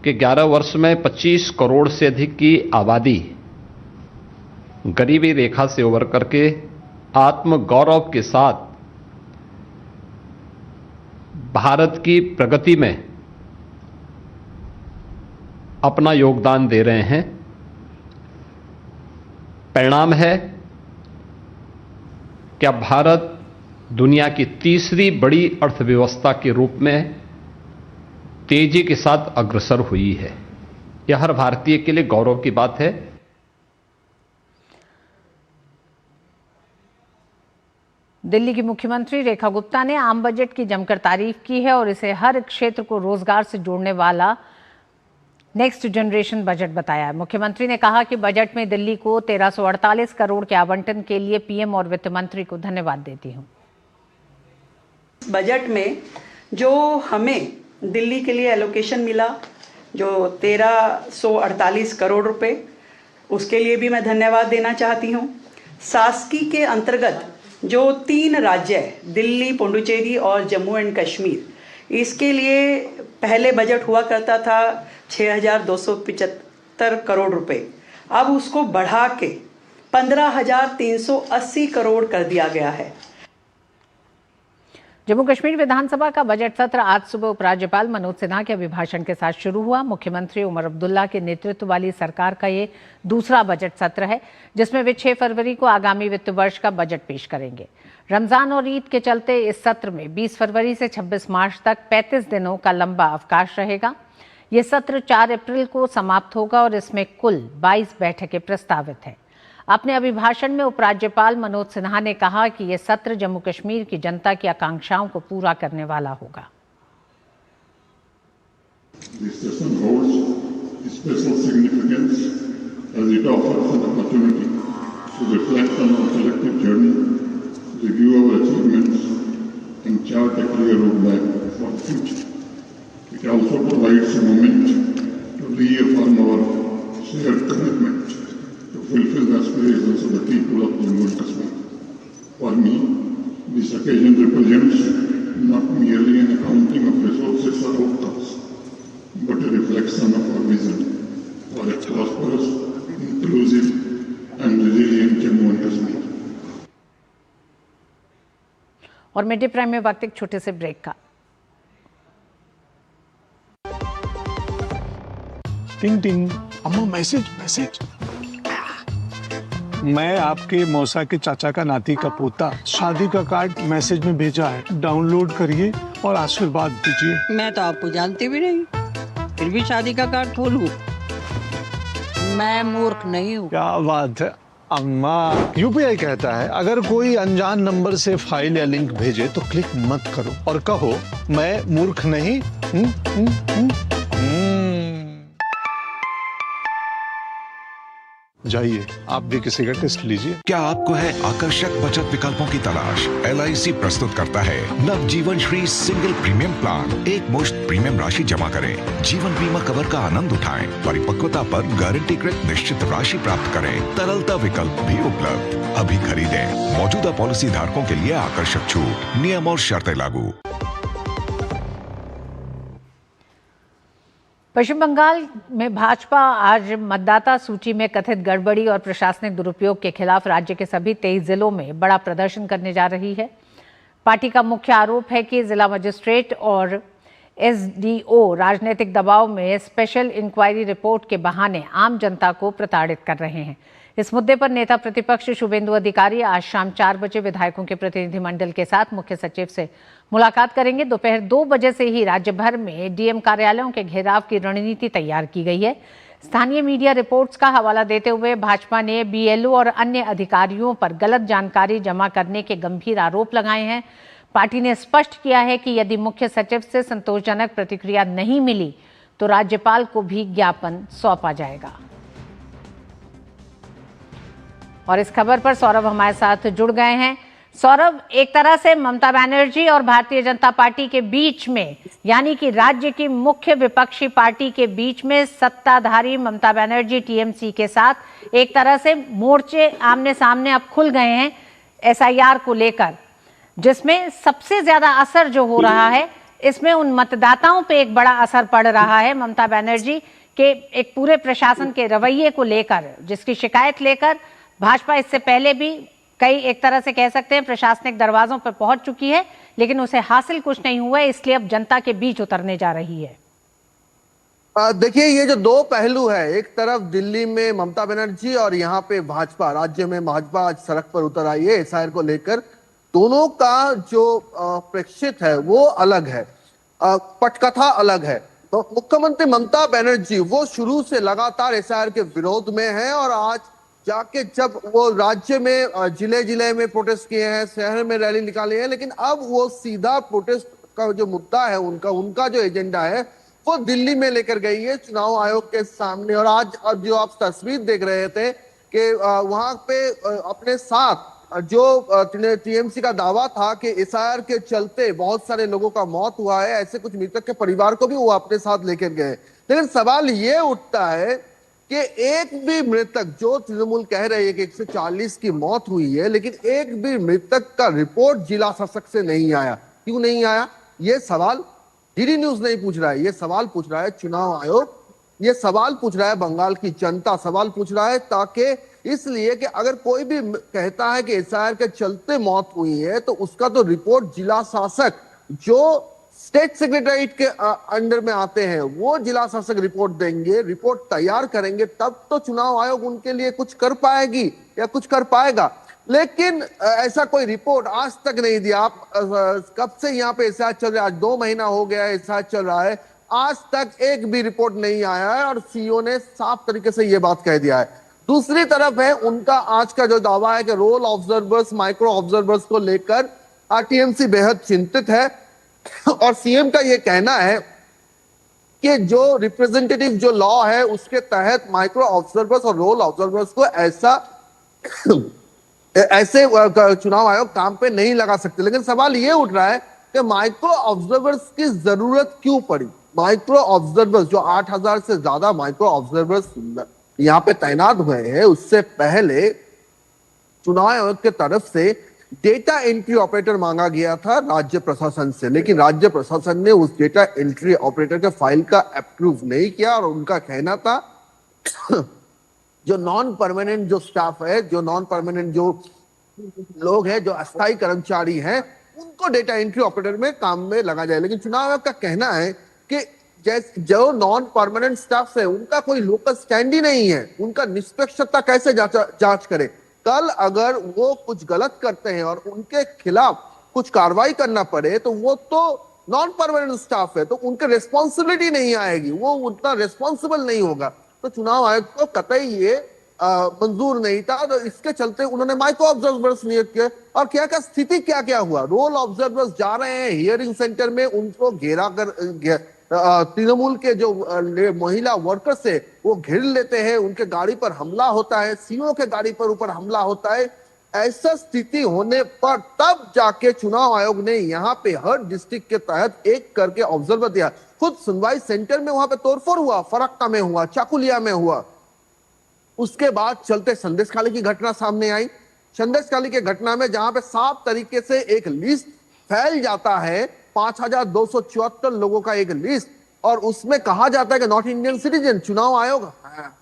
कि 11 वर्ष में 25 करोड़ से अधिक की आबादी गरीबी रेखा से उबर करके आत्म गौरव के साथ भारत की प्रगति में अपना योगदान दे रहे हैं। परिणाम है कि अब भारत दुनिया की तीसरी बड़ी अर्थव्यवस्था के रूप में तेजी के साथ अग्रसर हुई है। यह हर भारतीय के लिए गौरव की बात है। दिल्ली की मुख्यमंत्री रेखा गुप्ता ने आम बजट की जमकर तारीफ की है और इसे हर क्षेत्र को रोजगार से जोड़ने वाला नेक्स्ट जनरेशन बजट बताया। मुख्यमंत्री ने कहा कि बजट में दिल्ली को 1348 करोड़ के आवंटन के लिए पीएम और वित्त मंत्री को धन्यवाद देती हूं। बजट में जो हमें दिल्ली के लिए एलोकेशन मिला, जो 1348 करोड़ रुपए, उसके लिए भी मैं धन्यवाद देना चाहती हूं। शासकीय के अंतर्गत जो 3 राज्य है, दिल्ली, पुडुचेरी और जम्मू एंड कश्मीर, इसके लिए पहले बजट हुआ करता था 6,275 करोड़ रुपए, अब उसको बढ़ा के 15,380 करोड़ कर दिया गया है। जम्मू कश्मीर विधानसभा का बजट सत्र आज सुबह उपराज्यपाल मनोज सिन्हा के अभिभाषण के साथ शुरू हुआ। मुख्यमंत्री उमर अब्दुल्ला के नेतृत्व वाली सरकार का ये दूसरा बजट सत्र है, जिसमें वे 6 फरवरी को आगामी वित्त वर्ष का बजट पेश करेंगे। रमजान और ईद के चलते इस सत्र में 20 फरवरी से 26 मार्च तक 35 दिनों का लंबा अवकाश रहेगा। ये सत्र 4 अप्रैल को समाप्त होगा और इसमें कुल 22 बैठकें प्रस्तावित हैं। अपने अभिभाषण में उपराज्यपाल मनोज सिन्हा ने कहा कि यह सत्र जम्मू कश्मीर की जनता की आकांक्षाओं को पूरा करने वाला होगा। It also provides a moment to reaffirm our shared commitment to fulfill the aspirations of the people of Jammu and Kashmir. For me, this occasion represents not merely an accounting of resources or outcomes, but a reflection of our vision for a prosperous, inclusive, and resilient Jammu and Kashmir. और mid day prime में वक्त एक छोटे से break का। टिंग टिंग, अम्मा मैसेज। मैं आपके मौसा के चाचा का नाती का पोता, शादी का कार्ड मैसेज में भेजा है, डाउनलोड करिए और आशीर्वाद दीजिए। मैं तो आपको जानती भी नहीं, फिर भी शादी का कार्ड खोलूं? मैं मूर्ख नहीं हूँ। क्या बात है अम्मा। यूपीआई कहता है अगर कोई अनजान नंबर से फाइल या लिंक भेजे तो क्लिक मत करो और कहो मैं मूर्ख नहीं। जाइए आप भी किसी का टेस्ट लीजिए। क्या आपको है आकर्षक बचत विकल्पों की तलाश? LIC प्रस्तुत करता है नवजीवन श्री सिंगल प्रीमियम प्लान। एक मुश्त प्रीमियम राशि जमा करें, जीवन बीमा कवर का आनंद उठाएं, परिपक्वता पर गारंटीकृत निश्चित राशि प्राप्त करें। तरलता विकल्प भी उपलब्ध। अभी खरीदें। मौजूदा पॉलिसी धारकों के लिए आकर्षक छूट, नियम और शर्तें लागू। पश्चिम बंगाल में भाजपा आज मतदाता सूची में कथित गड़बड़ी और प्रशासनिक दुरुपयोग के खिलाफ राज्य के सभी 23 जिलों में बड़ा प्रदर्शन करने जा रही है। पार्टी का मुख्य आरोप है कि जिला मजिस्ट्रेट और SDO राजनीतिक दबाव में स्पेशल इंक्वायरी रिपोर्ट के बहाने आम जनता को प्रताड़ित कर रहे हैं। इस मुद्दे पर नेता प्रतिपक्ष शुभेंदु अधिकारी आज शाम 4 बजे विधायकों के प्रतिनिधिमंडल के साथ मुख्य सचिव से मुलाकात करेंगे। दोपहर 2 बजे से ही राज्य भर में डीएम कार्यालयों के घेराव की रणनीति तैयार की गई है। स्थानीय मीडिया रिपोर्ट्स का हवाला देते हुए भाजपा ने BLO और अन्य अधिकारियों पर गलत जानकारी जमा करने के गंभीर आरोप लगाए हैं। पार्टी ने स्पष्ट किया है कि यदि मुख्य सचिव से संतोषजनक प्रतिक्रिया नहीं मिली तो राज्यपाल को भी ज्ञापन सौंपा जाएगा। और इस खबर पर सौरभ हमारे साथ जुड़ गए हैं। सौरभ, एक तरह से ममता बनर्जी और भारतीय जनता पार्टी के बीच में, यानी कि राज्य की मुख्य विपक्षी पार्टी के बीच में सत्ताधारी ममता बनर्जी TMC के साथ एक तरह से मोर्चे आमने सामने अब खुल गए हैं SIR को लेकर, जिसमें सबसे ज्यादा असर जो हो रहा है इसमें उन मतदाताओं पे एक बड़ा असर पड़ रहा है ममता बनर्जी के एक पूरे प्रशासन के रवैये को लेकर, जिसकी शिकायत लेकर भाजपा इससे पहले भी कई एक तरह से कह सकते हैं प्रशासनिक दरवाजों पर पहुंच चुकी है, लेकिन उसे हासिल कुछ नहीं हुआ है, इसलिए अब जनता के बीच उतरने जा रही है। देखिए, ये जो 2 पहलू है, एक तरफ दिल्ली में ममता बनर्जी और यहाँ पे भाजपा, राज्य में भाजपा आज सड़क पर उतर आई है SIR को लेकर। दोनों का जो प्रेक्षित है वो अलग है, पटकथा अलग है। तो मुख्यमंत्री ममता बनर्जी वो शुरू से लगातार एसआईआर के विरोध में है और आज जाके जब वो राज्य में जिले जिले में प्रोटेस्ट किए हैं, शहर में रैली निकाली है, लेकिन अब वो सीधा प्रोटेस्ट का जो मुद्दा है उनका जो एजेंडा है वो दिल्ली में लेकर गई है चुनाव आयोग के सामने। और आज अब जो आप तस्वीर देख रहे थे कि वहां पे अपने साथ जो टीएमसी का दावा था कि एसआईआर के चलते बहुत सारे लोगों का मौत हुआ है, ऐसे कुछ मृतक के परिवार को भी वो अपने साथ लेकर गए। लेकिन सवाल ये उठता है कि एक भी मृतक, जो तृणमूल कह रही है कि 140 की मौत हुई है, लेकिन एक भी मृतक का रिपोर्ट जिला शासक से नहीं आया। क्यों नहीं आया? ये सवाल डीडी न्यूज नहीं पूछ रहा है, ये सवाल पूछ रहा है चुनाव आयोग, ये सवाल पूछ रहा है बंगाल की जनता, सवाल पूछ रहा है ताकि इसलिए कि अगर कोई भी कहता है कि एसआईआर के चलते मौत हुई है तो उसका तो रिपोर्ट जिला शासक जो स्टेट सेक्रेटरीट के अंडर में आते हैं वो जिला शासक रिपोर्ट देंगे, रिपोर्ट तैयार करेंगे, तब तो चुनाव आयोग उनके लिए कुछ कर पाएगी या कुछ कर पाएगा। लेकिन ऐसा कोई रिपोर्ट आज तक नहीं दिया। आप कब से यहाँ पे एसआईआर चल रहा है? आज 2 महीना हो गया है एसआईआर चल रहा है, आज तक एक भी रिपोर्ट नहीं आया है और सीईओ ने साफ तरीके से ये बात कह दिया है। दूसरी तरफ है उनका आज का जो दावा है कि रोल ऑब्जर्वर्स, माइक्रो ऑब्जर्वर्स को लेकर टीएमसी बेहद चिंतित है और सीएम का ये कहना है कि जो रिप्रेजेंटेटिव जो लॉ है उसके तहत माइक्रो ऑब्जर्वर्स और रोल ऑब्जर्वर्स को ऐसे चुनाव आयोग काम पे नहीं लगा सकते। लेकिन सवाल ये उठ रहा है कि माइक्रो ऑब्जर्वर्स की जरूरत क्यों पड़ी? माइक्रो ऑब्जर्वर्स जो 8000 से ज्यादा माइक्रो ऑब्जर्वर्स यहाँ पे तैनात हुए हैं, उससे पहले चुनाव आयोग के तरफ से डेटा एंट्री ऑपरेटर मांगा गया था राज्य प्रशासन से, लेकिन राज्य प्रशासन ने उस डेटा एंट्री ऑपरेटर के फाइल का अप्रूव नहीं किया और उनका कहना था जो नॉन परमानेंट जो स्टाफ है, जो नॉन परमानेंट जो लोग हैं, जो अस्थायी कर्मचारी हैं, उनको डेटा एंट्री ऑपरेटर में काम में लगा जाए। लेकिन चुनाव आयोग का कहना है कि जैसे जो नॉन परमानेंट स्टाफ है उनका कोई लोकल स्टैंड ही नहीं है, उनका निष्पक्षता कैसे जांच करे? कल अगर वो कुछ गलत करते हैं और उनके खिलाफ कुछ कार्रवाई करना पड़े तो वो तो नॉन परमानेंट स्टाफ है, तो उनके रिस्पॉन्सिबिलिटी नहीं आएगी, वो उतना रिस्पॉन्सिबल नहीं होगा। तो चुनाव आयोग को कतई ये मंजूर नहीं था, तो इसके चलते उन्होंने माइक्रो ऑब्जर्वर्स नियुक्त किए। और क्या क्या स्थिति क्या क्या हुआ? रोल ऑब्जर्वर्स जा रहे हैं हियरिंग सेंटर में, उनको घेरा कर तृणमूल के जो महिला वर्कर्स है वो घेर लेते हैं, उनके गाड़ी पर हमला होता है, सीओ के गाड़ी पर ऊपर हमला होता है। ऐसा स्थिति होने पर तब जाके चुनाव आयोग ने यहाँ पे हर डिस्ट्रिक्ट के तहत एक करके ऑब्जर्वर दिया। खुद सुनवाई सेंटर में वहां पे तोड़फोड़ हुआ, फरक्का में हुआ, चाकुलिया में हुआ। उसके बाद चलते संदेशखाली की घटना सामने आई। संदेशखाली के घटना में जहां पे साफ तरीके से एक लिस्ट फैल जाता है, 5274 लोगों का एक लिस्ट, और उसमें कहा जाता है कि नॉट इंडियन सिटीजन। चुनाव आयोग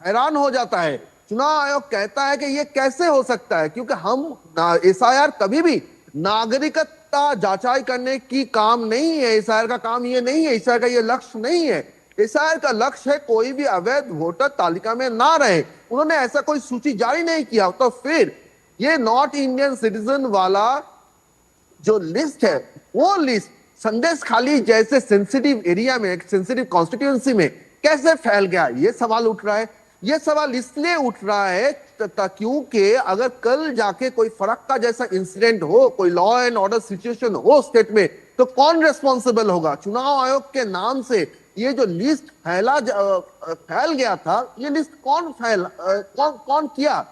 हैरान हो जाता है। चुनाव आयोग कहता है कि ये कैसे हो सकता है, क्योंकि हम एसआईआर कभी भी नागरिकता जांचाई करने की काम नहीं है। एसआईआर का काम ये नहीं है, एसआईआर का ये लक्ष्य नहीं है। एसआईआर का लक्ष्य है कोई भी अवैध वोटर तालिका में ना रहे। उन्होंने ऐसा कोई सूची जारी नहीं किया। तो फिर ये नॉट इंडियन सिटीजन वाला जो लिस्ट है, वो लिस्ट संदेशखाली जैसे सेंसिटिव एरिया में, सेंसिटिव कॉन्स्टिट्यूएंसी में कैसे फैल गया, ये सवाल उठ रहा है। ये सवाल इसलिए उठ रहा है क्योंकि अगर कल जाके कोई फरक्का जैसा इंसिडेंट हो, कोई लॉ एंड ऑर्डर सिचुएशन हो स्टेट में, तो कौन रेस्पॉन्सिबल होगा? चुनाव आयोग के नाम से ये जो लिस्ट फैल गया था, ये लिस्ट कौन किया?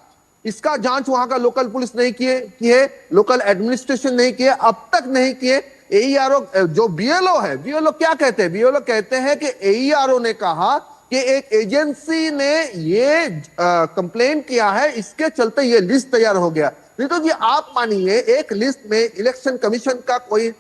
इसका जांच वहां का लोकल पुलिस नहीं किए, लोकल एडमिनिस्ट्रेशन नहीं किए, अब तक नहीं किए। एईआरओ जो बीएलओ है, बीएलओ क्या कहते हैं? बीएलओ कहते हैं कि एईआरओ ने कहा कि एक एजेंसी ने ये कंप्लेन किया है, इसके चलते ये लिस्ट तैयार हो गया। नहीं तो जी आप मानिए एक लिस्ट में इलेक्शन कमीशन का कोई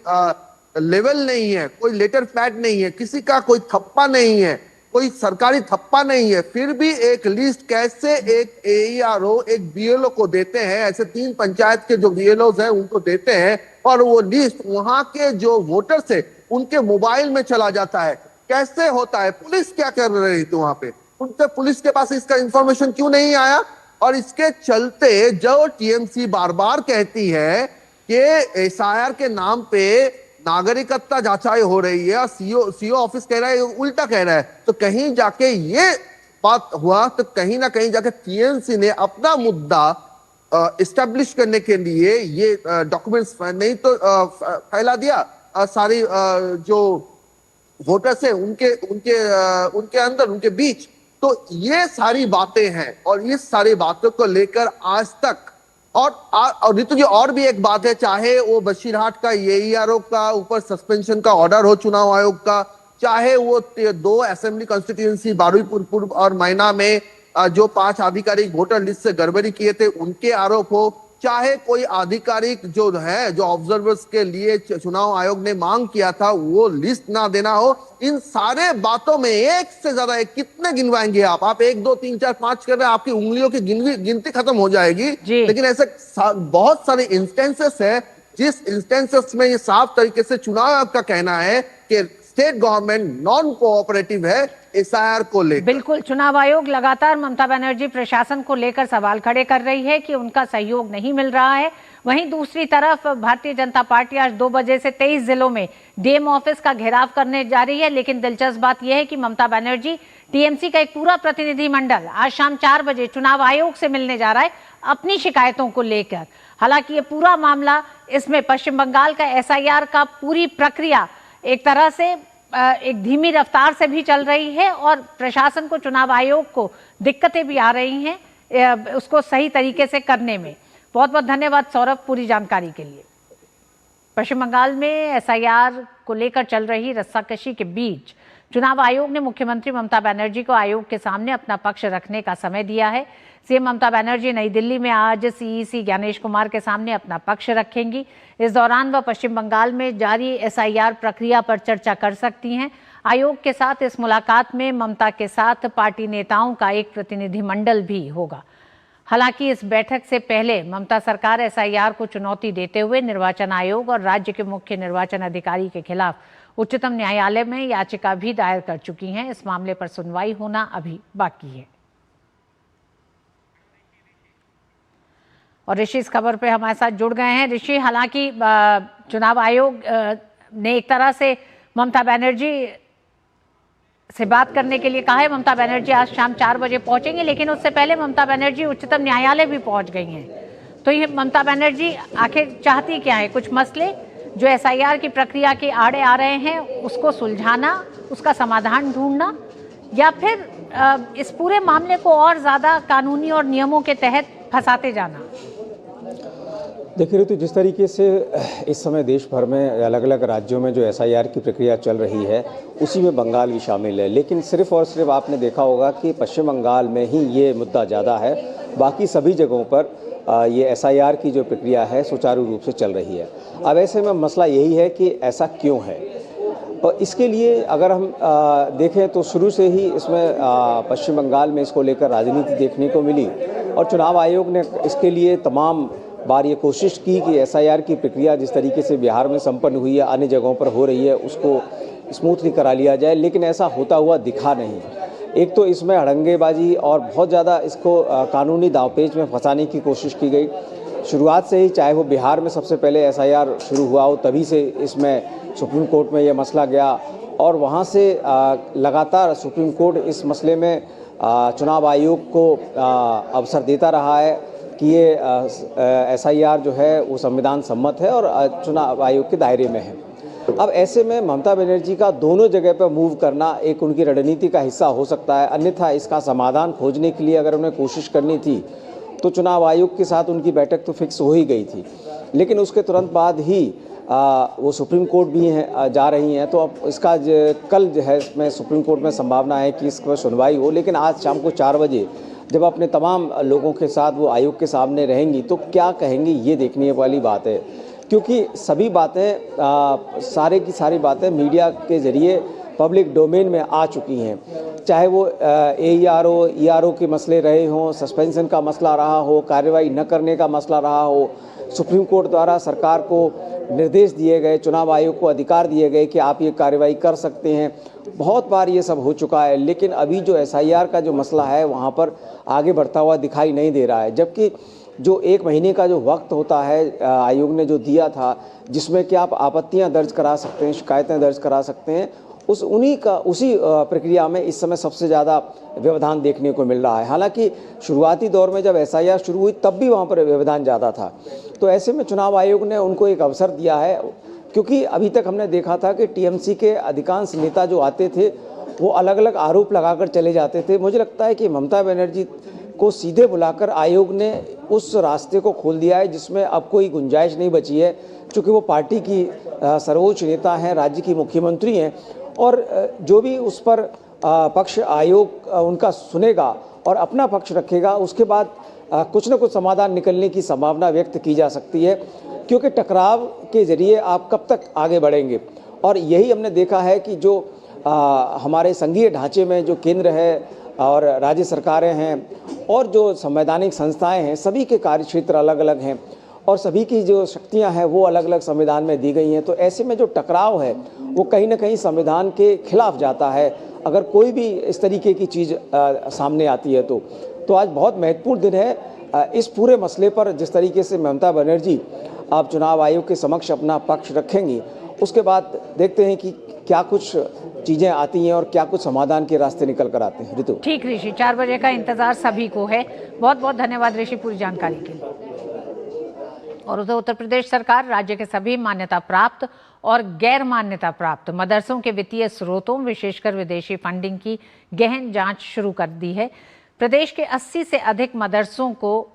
लेवल नहीं है, कोई लेटर पैड नहीं है, किसी का कोई थप्पा नहीं है, कोई सरकारी थप्पा नहीं है, फिर भी एक लिस्ट कैसे एक एईआरओ एक बीएलओ को देते हैं? ऐसे 3 पंचायत के जो बीएलओ हैं उनको देते हैं और वो लिस्ट वहां के जो वोटर्स है उनके मोबाइल में चला जाता है। कैसे होता है? पुलिस क्या कर रही थी वहां पे? उनसे पुलिस के पास इसका इंफॉर्मेशन क्यों नहीं आया? और इसके चलते जो टीएमसी बार बार कहती है कि एसआईआर के नाम पे नागरिकता जांचाई हो रही है और सीओ ऑफिस कह रहा है उल्टा कह रहा है, तो कहीं जाके ये बात हुआ तो कहीं ना कहीं जाके टीएमसी ने अपना मुद्दा इस्टेब्लिश करने के लिए ये डॉक्यूमेंट्स नहीं तो फैला दिया सारी जो वोटर्स है उनके अंदर, उनके बीच। तो ये सारी बातें हैं और इस सारी बातों को लेकर आज तक और ऋतु जी और भी एक बात है, चाहे वो बशीरहाट का AERO का ऊपर सस्पेंशन का ऑर्डर हो चुनाव आयोग का, चाहे वो 2 असेंबली कॉन्स्टिट्यूएंसी बारुईपुर पूर्व और मैना में जो 5 आधिकारिक वोटर लिस्ट से गड़बड़ी किए थे उनके आरोप हो, चाहे कोई आधिकारिक जो है जो ऑब्जर्वर्स के लिए चुनाव आयोग ने मांग किया था वो लिस्ट ना देना हो, इन सारे बातों में एक से ज्यादा एक कितने गिनवाएंगे आप 1 2 3 4 5 कर रहे हैं, आपकी उंगलियों की गिनती खत्म हो जाएगी। लेकिन ऐसे बहुत सारे इंस्टेंसेस है जिस इंस्टेंसेस में ये साफ तरीके से चुनाव आयोग का कहना है कि स्टेट गवर्नमेंट नॉन कोऑपरेटिव है एसआईआर को लेकर। बिल्कुल, चुनाव आयोग लगातार ममता बनर्जी प्रशासन को लेकर सवाल खड़े कर रही है कि उनका सहयोग नहीं मिल रहा है। वहीं दूसरी तरफ भारतीय जनता पार्टी आज 2 बजे से 23 जिलों में डीएम ऑफिस का घेराव करने जा रही है। लेकिन दिलचस्प बात यह है कि ममता बनर्जी टीएमसी का एक पूरा प्रतिनिधिमंडल आज शाम 4 बजे चुनाव आयोग से मिलने जा रहा है अपनी शिकायतों को लेकर। हालांकि ये पूरा मामला, इसमें पश्चिम बंगाल का एसआईआर का पूरी प्रक्रिया एक तरह से एक धीमी रफ्तार से भी चल रही है और प्रशासन को, चुनाव आयोग को दिक्कतें भी आ रही हैं उसको सही तरीके से करने में। बहुत बहुत धन्यवाद सौरभ पूरी जानकारी के लिए। पश्चिम बंगाल में एसआईआर को लेकर चल रही रस्साकशी के बीच चुनाव आयोग ने मुख्यमंत्री ममता बनर्जी को आयोग के सामने अपना पक्ष रखने का समय दिया है। सीएम ममता बनर्जी नई दिल्ली में आज सीईसी ज्ञानेश कुमार के सामने अपना पक्ष रखेंगी। इस दौरान वह पश्चिम बंगाल में जारी एसआईआर प्रक्रिया पर चर्चा कर सकती हैं। आयोग के साथ इस मुलाकात में ममता के साथ पार्टी नेताओं का एक प्रतिनिधिमंडल भी होगा। हालांकि इस बैठक से पहले ममता सरकार एसआईआर को चुनौती देते हुए निर्वाचन आयोग और राज्य के मुख्य निर्वाचन अधिकारी के खिलाफ उच्चतम न्यायालय में याचिका भी दायर कर चुकी हैं। इस मामले पर सुनवाई होना अभी बाकी है। और ऋषि इस खबर पे हमारे साथ जुड़ गए हैं। ऋषि, हालांकि चुनाव आयोग ने एक तरह से ममता बनर्जी से बात करने के लिए कहा है। ममता बनर्जी आज शाम 4 बजे पहुंचेंगे, लेकिन उससे पहले ममता बनर्जी उच्चतम न्यायालय भी पहुंच गई हैं। तो ये ममता बनर्जी आखिर चाहती क्या है? कुछ मसले जो एसआईआर की प्रक्रिया के आड़े आ रहे हैं उसको सुलझाना, उसका समाधान ढूंढना, या फिर इस पूरे मामले को और ज़्यादा कानूनी और नियमों के तहत फंसाते जाना? देखिए ऋतु, जिस तरीके से इस समय देश भर में अलग अलग राज्यों में जो एसआईआर की प्रक्रिया चल रही है उसी में बंगाल भी शामिल है। लेकिन सिर्फ और सिर्फ आपने देखा होगा कि पश्चिम बंगाल में ही ये मुद्दा ज़्यादा है, बाकी सभी जगहों पर ये एसआईआर की जो प्रक्रिया है सुचारू रूप से चल रही है। अब ऐसे में मसला यही है कि ऐसा क्यों है, और इसके लिए अगर हम देखें तो शुरू से ही इसमें पश्चिम बंगाल में इसको लेकर राजनीति देखने को मिली और चुनाव आयोग ने इसके लिए तमाम बार ये कोशिश की कि एसआईआर की प्रक्रिया जिस तरीके से बिहार में संपन्न हुई है, अन्य जगहों पर हो रही है, उसको स्मूथली करा लिया जाए। लेकिन ऐसा होता हुआ दिखा नहीं। एक तो इसमें हड़ंगेबाजी और बहुत ज़्यादा इसको कानूनी दांवपेच में फंसाने की कोशिश की गई। शुरुआत से ही, चाहे वो बिहार में सबसे पहले एसआईआर शुरू हुआ हो, तभी से इसमें सुप्रीम कोर्ट में ये मसला गया और वहाँ से लगातार सुप्रीम कोर्ट इस मसले में चुनाव आयोग को अवसर देता रहा है कि ये एसआईआर जो है वो संविधान सम्मत है और चुनाव आयोग के दायरे में है। अब ऐसे में ममता बनर्जी का दोनों जगह पर मूव करना एक उनकी रणनीति का हिस्सा हो सकता है। अन्यथा इसका समाधान खोजने के लिए अगर उन्हें कोशिश करनी थी तो चुनाव आयोग के साथ उनकी बैठक तो फिक्स हो ही गई थी, लेकिन उसके तुरंत बाद ही वो सुप्रीम कोर्ट भी जा रही हैं। तो अब इसका कल जो है इसमें सुप्रीम कोर्ट में संभावना है कि इस पर सुनवाई हो। लेकिन आज शाम को 4 बजे जब अपने तमाम लोगों के साथ वो आयोग के सामने रहेंगी तो क्या कहेंगी, ये देखने वाली बात है। क्योंकि सभी बातें सारे की सारी बातें मीडिया के ज़रिए पब्लिक डोमेन में आ चुकी हैं, चाहे वो AERO, ERO के मसले रहे हों, सस्पेंशन का मसला रहा हो, कार्रवाई न करने का मसला रहा हो, सुप्रीम कोर्ट द्वारा सरकार को निर्देश दिए गए, चुनाव आयोग को अधिकार दिए गए कि आप ये कार्रवाई कर सकते हैं। बहुत बार ये सब हो चुका है, लेकिन अभी जो एसआईआर का जो मसला है वहाँ पर आगे बढ़ता हुआ दिखाई नहीं दे रहा है। जबकि जो 1 महीने का जो वक्त होता है आयोग ने जो दिया था, जिसमें कि आप आपत्तियां दर्ज करा सकते हैं, शिकायतें दर्ज करा सकते हैं, उसी प्रक्रिया में इस समय सबसे ज़्यादा व्यवधान देखने को मिल रहा है। हालांकि शुरुआती दौर में जब SIR शुरू हुई तब भी वहाँ पर व्यवधान ज़्यादा था। तो ऐसे में चुनाव आयोग ने उनको एक अवसर दिया है, क्योंकि अभी तक हमने देखा था कि TMC के अधिकांश नेता जो आते थे वो अलग अलग आरोप लगाकर चले जाते थे। मुझे लगता है कि ममता बनर्जी को सीधे बुलाकर आयोग ने उस रास्ते को खोल दिया है जिसमें अब कोई गुंजाइश नहीं बची है, क्योंकि वो पार्टी की सर्वोच्च नेता हैं, राज्य की मुख्यमंत्री हैं, और जो भी उस पर पक्ष आयोग उनका सुनेगा और अपना पक्ष रखेगा, उसके बाद कुछ न कुछ समाधान निकलने की संभावना व्यक्त की जा सकती है, क्योंकि टकराव के जरिए आप कब तक आगे बढ़ेंगे। और यही हमने देखा है कि जो हमारे संघीय ढांचे में जो केंद्र है और राज्य सरकारें हैं और जो संवैधानिक संस्थाएं हैं, सभी के कार्यक्षेत्र अलग अलग हैं और सभी की जो शक्तियां हैं वो अलग अलग संविधान में दी गई हैं। तो ऐसे में जो टकराव है वो कहीं ना कहीं संविधान के खिलाफ जाता है, अगर कोई भी इस तरीके की चीज़ सामने आती है। तो आज बहुत महत्वपूर्ण दिन है इस पूरे मसले पर। जिस तरीके से ममता बनर्जी आप चुनाव आयोग के समक्ष अपना पक्ष रखेंगी, उसके बाद देखते हैं कि क्या कुछ चीज़ें आती हैं और क्या कुछ समाधान के रास्ते निकल कर आते हैं। ऋतु ठीक ऋषि, 4 बजे का इंतजार सभी को है। बहुत बहुत धन्यवाद ऋषि पूरी जानकारी के लिए। और उधर उत्तर प्रदेश सरकार राज्य के सभी मान्यता प्राप्त और गैर मान्यता प्राप्त मदरसों के वित्तीय स्रोतों, विशेषकर विदेशी फंडिंग की गहन जांच शुरू कर दी है। प्रदेश के 80 से अधिक मदरसों को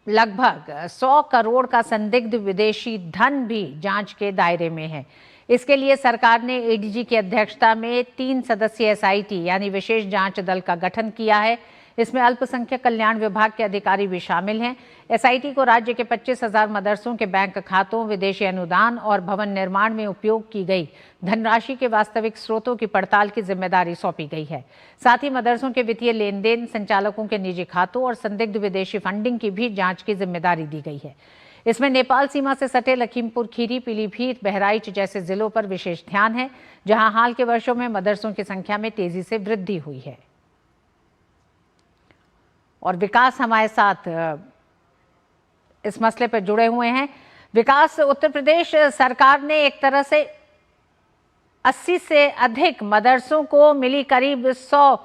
लगभग 100 करोड़ का संदिग्ध विदेशी धन भी जांच के दायरे में है। इसके लिए सरकार ने ADG की अध्यक्षता में 3 सदस्यीय SIT यानी विशेष जांच दल का गठन किया है। इसमें अल्पसंख्यक कल्याण विभाग के अधिकारी भी शामिल हैं। SIT को राज्य के 25,000 मदरसों के बैंक खातों, विदेशी अनुदान और भवन निर्माण में उपयोग की गई धनराशि के वास्तविक स्रोतों की पड़ताल की जिम्मेदारी सौंपी गई है। साथ ही मदरसों के वित्तीय लेन देन, संचालकों के निजी खातों और संदिग्ध विदेशी फंडिंग की भी जांच की जिम्मेदारी दी गई है। इसमें नेपाल सीमा से सटे लखीमपुर खीरी, पीलीभीत, बहराइच जैसे जिलों पर विशेष ध्यान है, जहां हाल के वर्षों में मदरसों की संख्या में तेजी से वृद्धि हुई है। और विकास हमारे साथ इस मसले पर जुड़े हुए हैं। विकास, उत्तर प्रदेश सरकार ने एक तरह से 80 से अधिक मदरसों को मिली करीब 100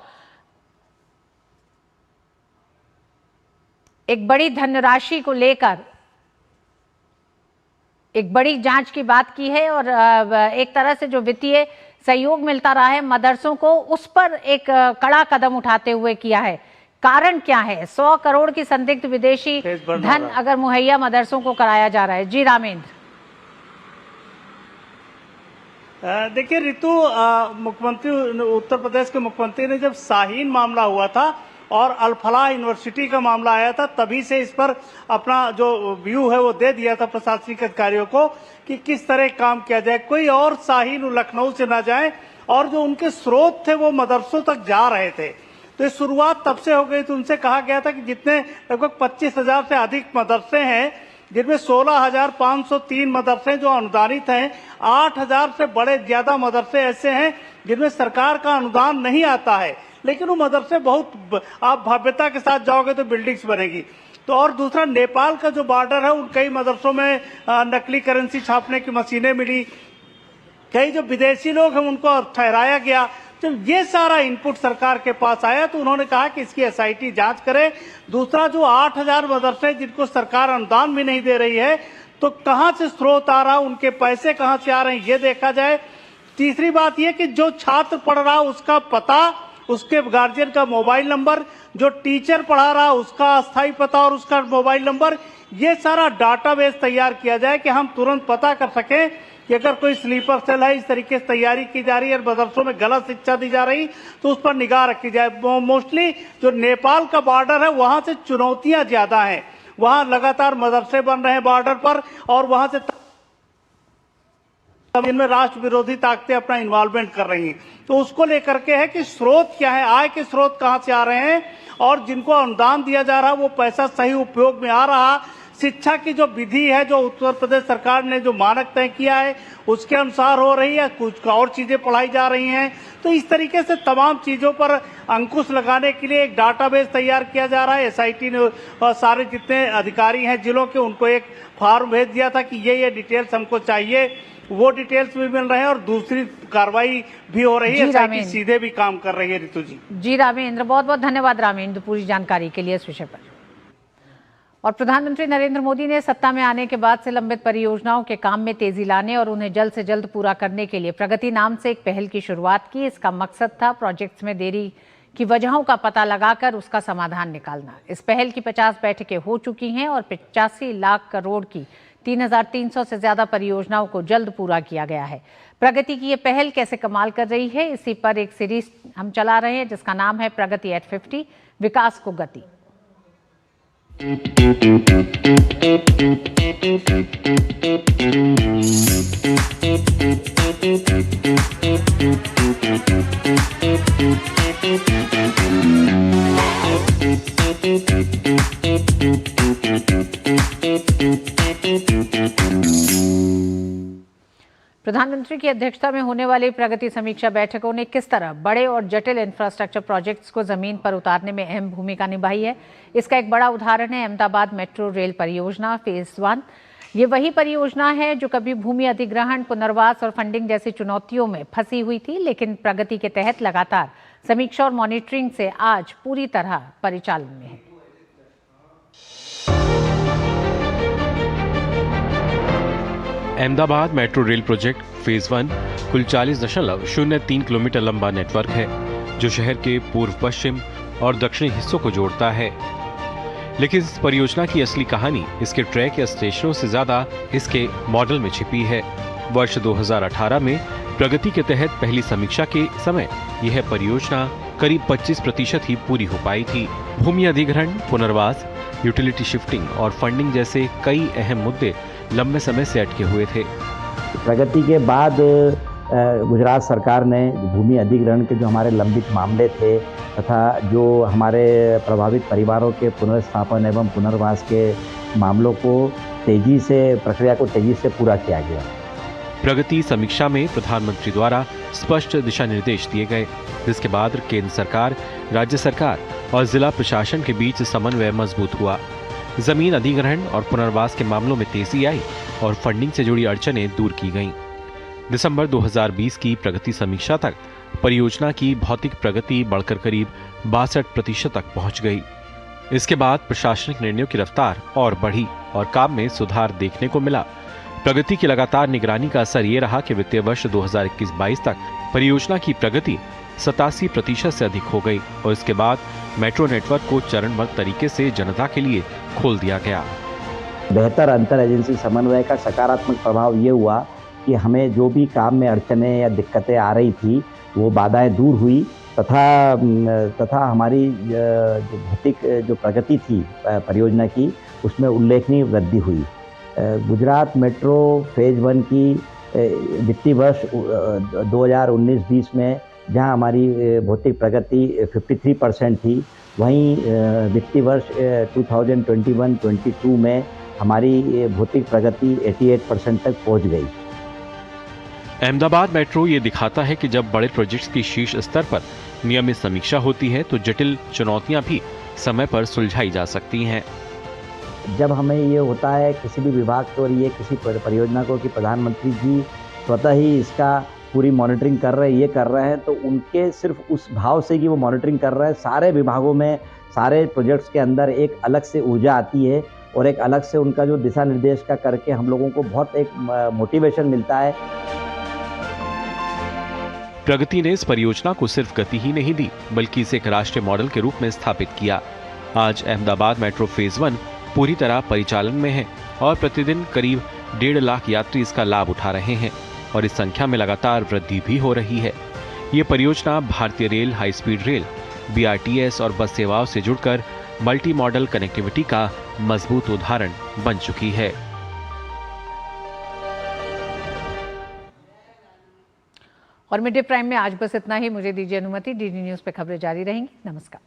एक बड़ी धनराशि को लेकर एक बड़ी जांच की बात की है और एक तरह से जो वित्तीय सहयोग मिलता रहा है मदरसों को, उस पर एक कड़ा कदम उठाते हुए किया है। कारण क्या है? 100 करोड़ की संदिग्ध विदेशी धन अगर मुहैया मदरसों को कराया जा रहा है। जी रामेंद्र। देखिए ऋतु, मुख्यमंत्री उत्तर प्रदेश के मुख्यमंत्री ने जब शाहीन मामला हुआ था और अल-फलाह यूनिवर्सिटी का मामला आया था, तभी से इस पर अपना जो व्यू है वो दे दिया था प्रशासनिक अधिकारियों को कि किस तरह काम किया जाए, कोई और शाहीन लखनऊ से ना जाए, और जो उनके स्रोत थे वो मदरसों तक जा रहे थे। तो इस शुरुआत तब से हो गई थी। उनसे कहा गया था कि जितने लगभग 25,000 से अधिक मदरसे हैं, जिनमें 16,503 मदरसे जो अनुदानित हैं, 8,000 से बड़े ज्यादा मदरसे ऐसे हैं जिनमें सरकार का अनुदान नहीं आता है, लेकिन वो मदरसे बहुत, आप भव्यता के साथ जाओगे तो बिल्डिंग्स बनेगी। तो और दूसरा, नेपाल का जो बॉर्डर है, उन कई मदरसों में नकली करेंसी छापने की मशीनें मिली, कई जो विदेशी लोग हैं उनको ठहराया गया। जब ये सारा इनपुट सरकार के पास आया तो उन्होंने कहा कि इसकी SIT जांच करे। दूसरा, जो 8,000 मदरसे जिनको सरकार अनुदान भी नहीं दे रही है, तो कहां से स्रोत आ रहा, उनके पैसे कहां से आ रहे हैं, ये देखा जाए। तीसरी बात यह कि जो छात्र पढ़ रहा उसका पता, उसके गार्जियन का मोबाइल नंबर, जो टीचर पढ़ा रहा उसका अस्थायी पता और उसका मोबाइल नंबर, ये सारा डाटाबेस तैयार किया जाए कि हम तुरंत पता कर सकें कि अगर कोई स्लीपर सेल है, इस तरीके से तैयारी की जा रही है, मदरसों में गलत शिक्षा दी जा रही, तो उस पर निगाह रखी जाए। मोस्टली जो नेपाल का बॉर्डर है वहां से चुनौतियां ज्यादा हैं, वहां लगातार मदरसे बन रहे हैं बॉर्डर पर, और वहां से इनमें राष्ट्र विरोधी ताकतें अपना इन्वॉल्वमेंट कर रही हैं। तो उसको लेकर के है कि स्रोत क्या है, आय के स्रोत कहां से आ रहे हैं, और जिनको अनुदान दिया जा रहा है वो पैसा सही उपयोग में आ रहा। शिक्षा की जो विधि है, जो उत्तर प्रदेश सरकार ने जो मानक तय किया है उसके अनुसार हो रही है, कुछ और चीजें पढ़ाई जा रही हैं। तो इस तरीके से तमाम चीजों पर अंकुश लगाने के लिए एक डाटाबेस तैयार किया जा रहा है। एसआईटी ने और सारे जितने अधिकारी हैं जिलों के, उनको एक फॉर्म भेज दिया था कि ये डिटेल्स हमको चाहिए, वो डिटेल्स भी मिल रहे हैं और दूसरी कार्रवाई भी हो रही है। एसआईटी सीधे भी काम कर रही है। ऋतु जी। जी रामेंद्र, बहुत बहुत धन्यवाद रामेंद्र पूरी जानकारी के लिए इस विषय पर। और प्रधानमंत्री नरेंद्र मोदी ने सत्ता में आने के बाद से लंबित परियोजनाओं के काम में तेजी लाने और उन्हें जल्द से जल्द पूरा करने के लिए प्रगति नाम से एक पहल की शुरुआत की। इसका मकसद था प्रोजेक्ट्स में देरी की वजहों का पता लगाकर उसका समाधान निकालना। इस पहल की 50 बैठकें हो चुकी हैं और 85 लाख करोड़ की 3,300 से ज्यादा परियोजनाओं को जल्द पूरा किया गया है। प्रगति की ये पहल कैसे कमाल कर रही है, इसी पर एक सीरीज हम चला रहे हैं जिसका नाम है प्रगति एट 50, विकास को गति। प्रधानमंत्री की अध्यक्षता में होने वाली प्रगति समीक्षा बैठकों ने किस तरह बड़े और जटिल इंफ्रास्ट्रक्चर प्रोजेक्ट्स को जमीन पर उतारने में अहम भूमिका निभाई है। इसका एक बड़ा उदाहरण है अहमदाबाद मेट्रो रेल परियोजना फेज 1। ये वही परियोजना है जो कभी भूमि अधिग्रहण, पुनर्वास और फंडिंग जैसी चुनौतियों में फंसी हुई थी, लेकिन प्रगति के तहत लगातार समीक्षा और मॉनिटरिंग से आज पूरी तरह परिचालन में है। Ahmedabad metro rail project phase 1 कुल 40.03 किलोमीटर लंबा नेटवर्क है जो शहर के पूर्व पश्चिम और दक्षिणी हिस्सों को जोड़ता है। लेकिन इस परियोजना की असली कहानी इसके ट्रैक या स्टेशनों से ज्यादा इसके मॉडल में छिपी है। वर्ष 2018 में प्रगति के तहत पहली समीक्षा के समय यह परियोजना करीब 25% ही पूरी हो पाई थी। भूमि अधिग्रहण, पुनर्वास, यूटिलिटी शिफ्टिंग और फंडिंग जैसे कई अहम मुद्दे लंबे समय से अटके हुए थे। प्रगति के बाद गुजरात सरकार ने भूमि अधिग्रहण के जो हमारे लंबित मामले थे तथा जो हमारे प्रभावित परिवारों के पुनर्स्थापन एवं पुनर्वास के मामलों को प्रक्रिया को तेजी से पूरा किया गया। प्रगति समीक्षा में प्रधानमंत्री द्वारा स्पष्ट दिशा निर्देश दिए गए, जिसके बाद केंद्र सरकार, राज्य सरकार और जिला प्रशासन के बीच समन्वय मजबूत हुआ। जमीन अधिग्रहण और पुनर्वास के मामलों में तेजी आई और फंडिंग से जुड़ी अड़चनें दूर की गईं। दिसंबर 2020 की प्रगति समीक्षा तक परियोजना की भौतिक प्रगति बढ़कर करीब 62% तक पहुंच गई। इसके बाद प्रशासनिक निर्णयों की रफ्तार और बढ़ी और काम में सुधार देखने को मिला। प्रगति की लगातार निगरानी का असर ये रहा कि वित्तीय वर्ष 2021-22 तक परियोजना की प्रगति 87% से अधिक हो गई और इसके बाद मेट्रो नेटवर्क को चरणबद्ध तरीके से जनता के लिए खोल दिया गया। बेहतर अंतर एजेंसी समन्वय का सकारात्मक प्रभाव ये हुआ कि हमें जो भी काम में अड़चनें या दिक्कतें आ रही थी वो बाधाएं दूर हुई तथा हमारी जो भौतिक जो प्रगति थी परियोजना की उसमें उल्लेखनीय वृद्धि हुई। गुजरात मेट्रो फेज 1 की वित्तीय वर्ष 2019-20 में जहां हमारी भौतिक प्रगति 53% थी, वहीं वित्तीय वर्ष 2021-22 में हमारी भौतिक प्रगति 88% तक पहुंच गई। अहमदाबाद मेट्रो ये दिखाता है कि जब बड़े प्रोजेक्ट्स की शीर्ष स्तर पर नियमित समीक्षा होती है तो जटिल चुनौतियां भी समय पर सुलझाई जा सकती हैं। जब हमें ये होता है किसी भी विभाग को और ये किसी परियोजना को कि प्रधानमंत्री जी स्वतः ही इसका पूरी मॉनिटरिंग कर रहे हैं, ये कर रहे हैं, तो उनके सिर्फ उस भाव से कि वो मॉनिटरिंग कर रहे हैं, सारे विभागों में सारे प्रोजेक्ट्स के अंदर एक अलग से ऊर्जा आती है और एक अलग से उनका जो दिशा निर्देश का करके हम लोगों को बहुत एक मोटिवेशन मिलता है। प्रगति ने इस परियोजना को सिर्फ गति ही नहीं दी बल्कि इसे एक राष्ट्रीय मॉडल के रूप में स्थापित किया। आज अहमदाबाद मेट्रो फेज 1 पूरी तरह परिचालन में है और प्रतिदिन करीब 1.5 लाख यात्री इसका लाभ उठा रहे हैं और इस संख्या में लगातार वृद्धि भी हो रही है। ये परियोजना भारतीय rail, high speed rail, BRTS और बस सेवाओं से जुड़कर मल्टी मॉडल कनेक्टिविटी का मजबूत उदाहरण बन चुकी है। और मिड डे प्राइम में आज बस इतना ही। मुझे दीजिए अनुमति। DD न्यूज पे खबरें जारी रहेंगी। नमस्कार।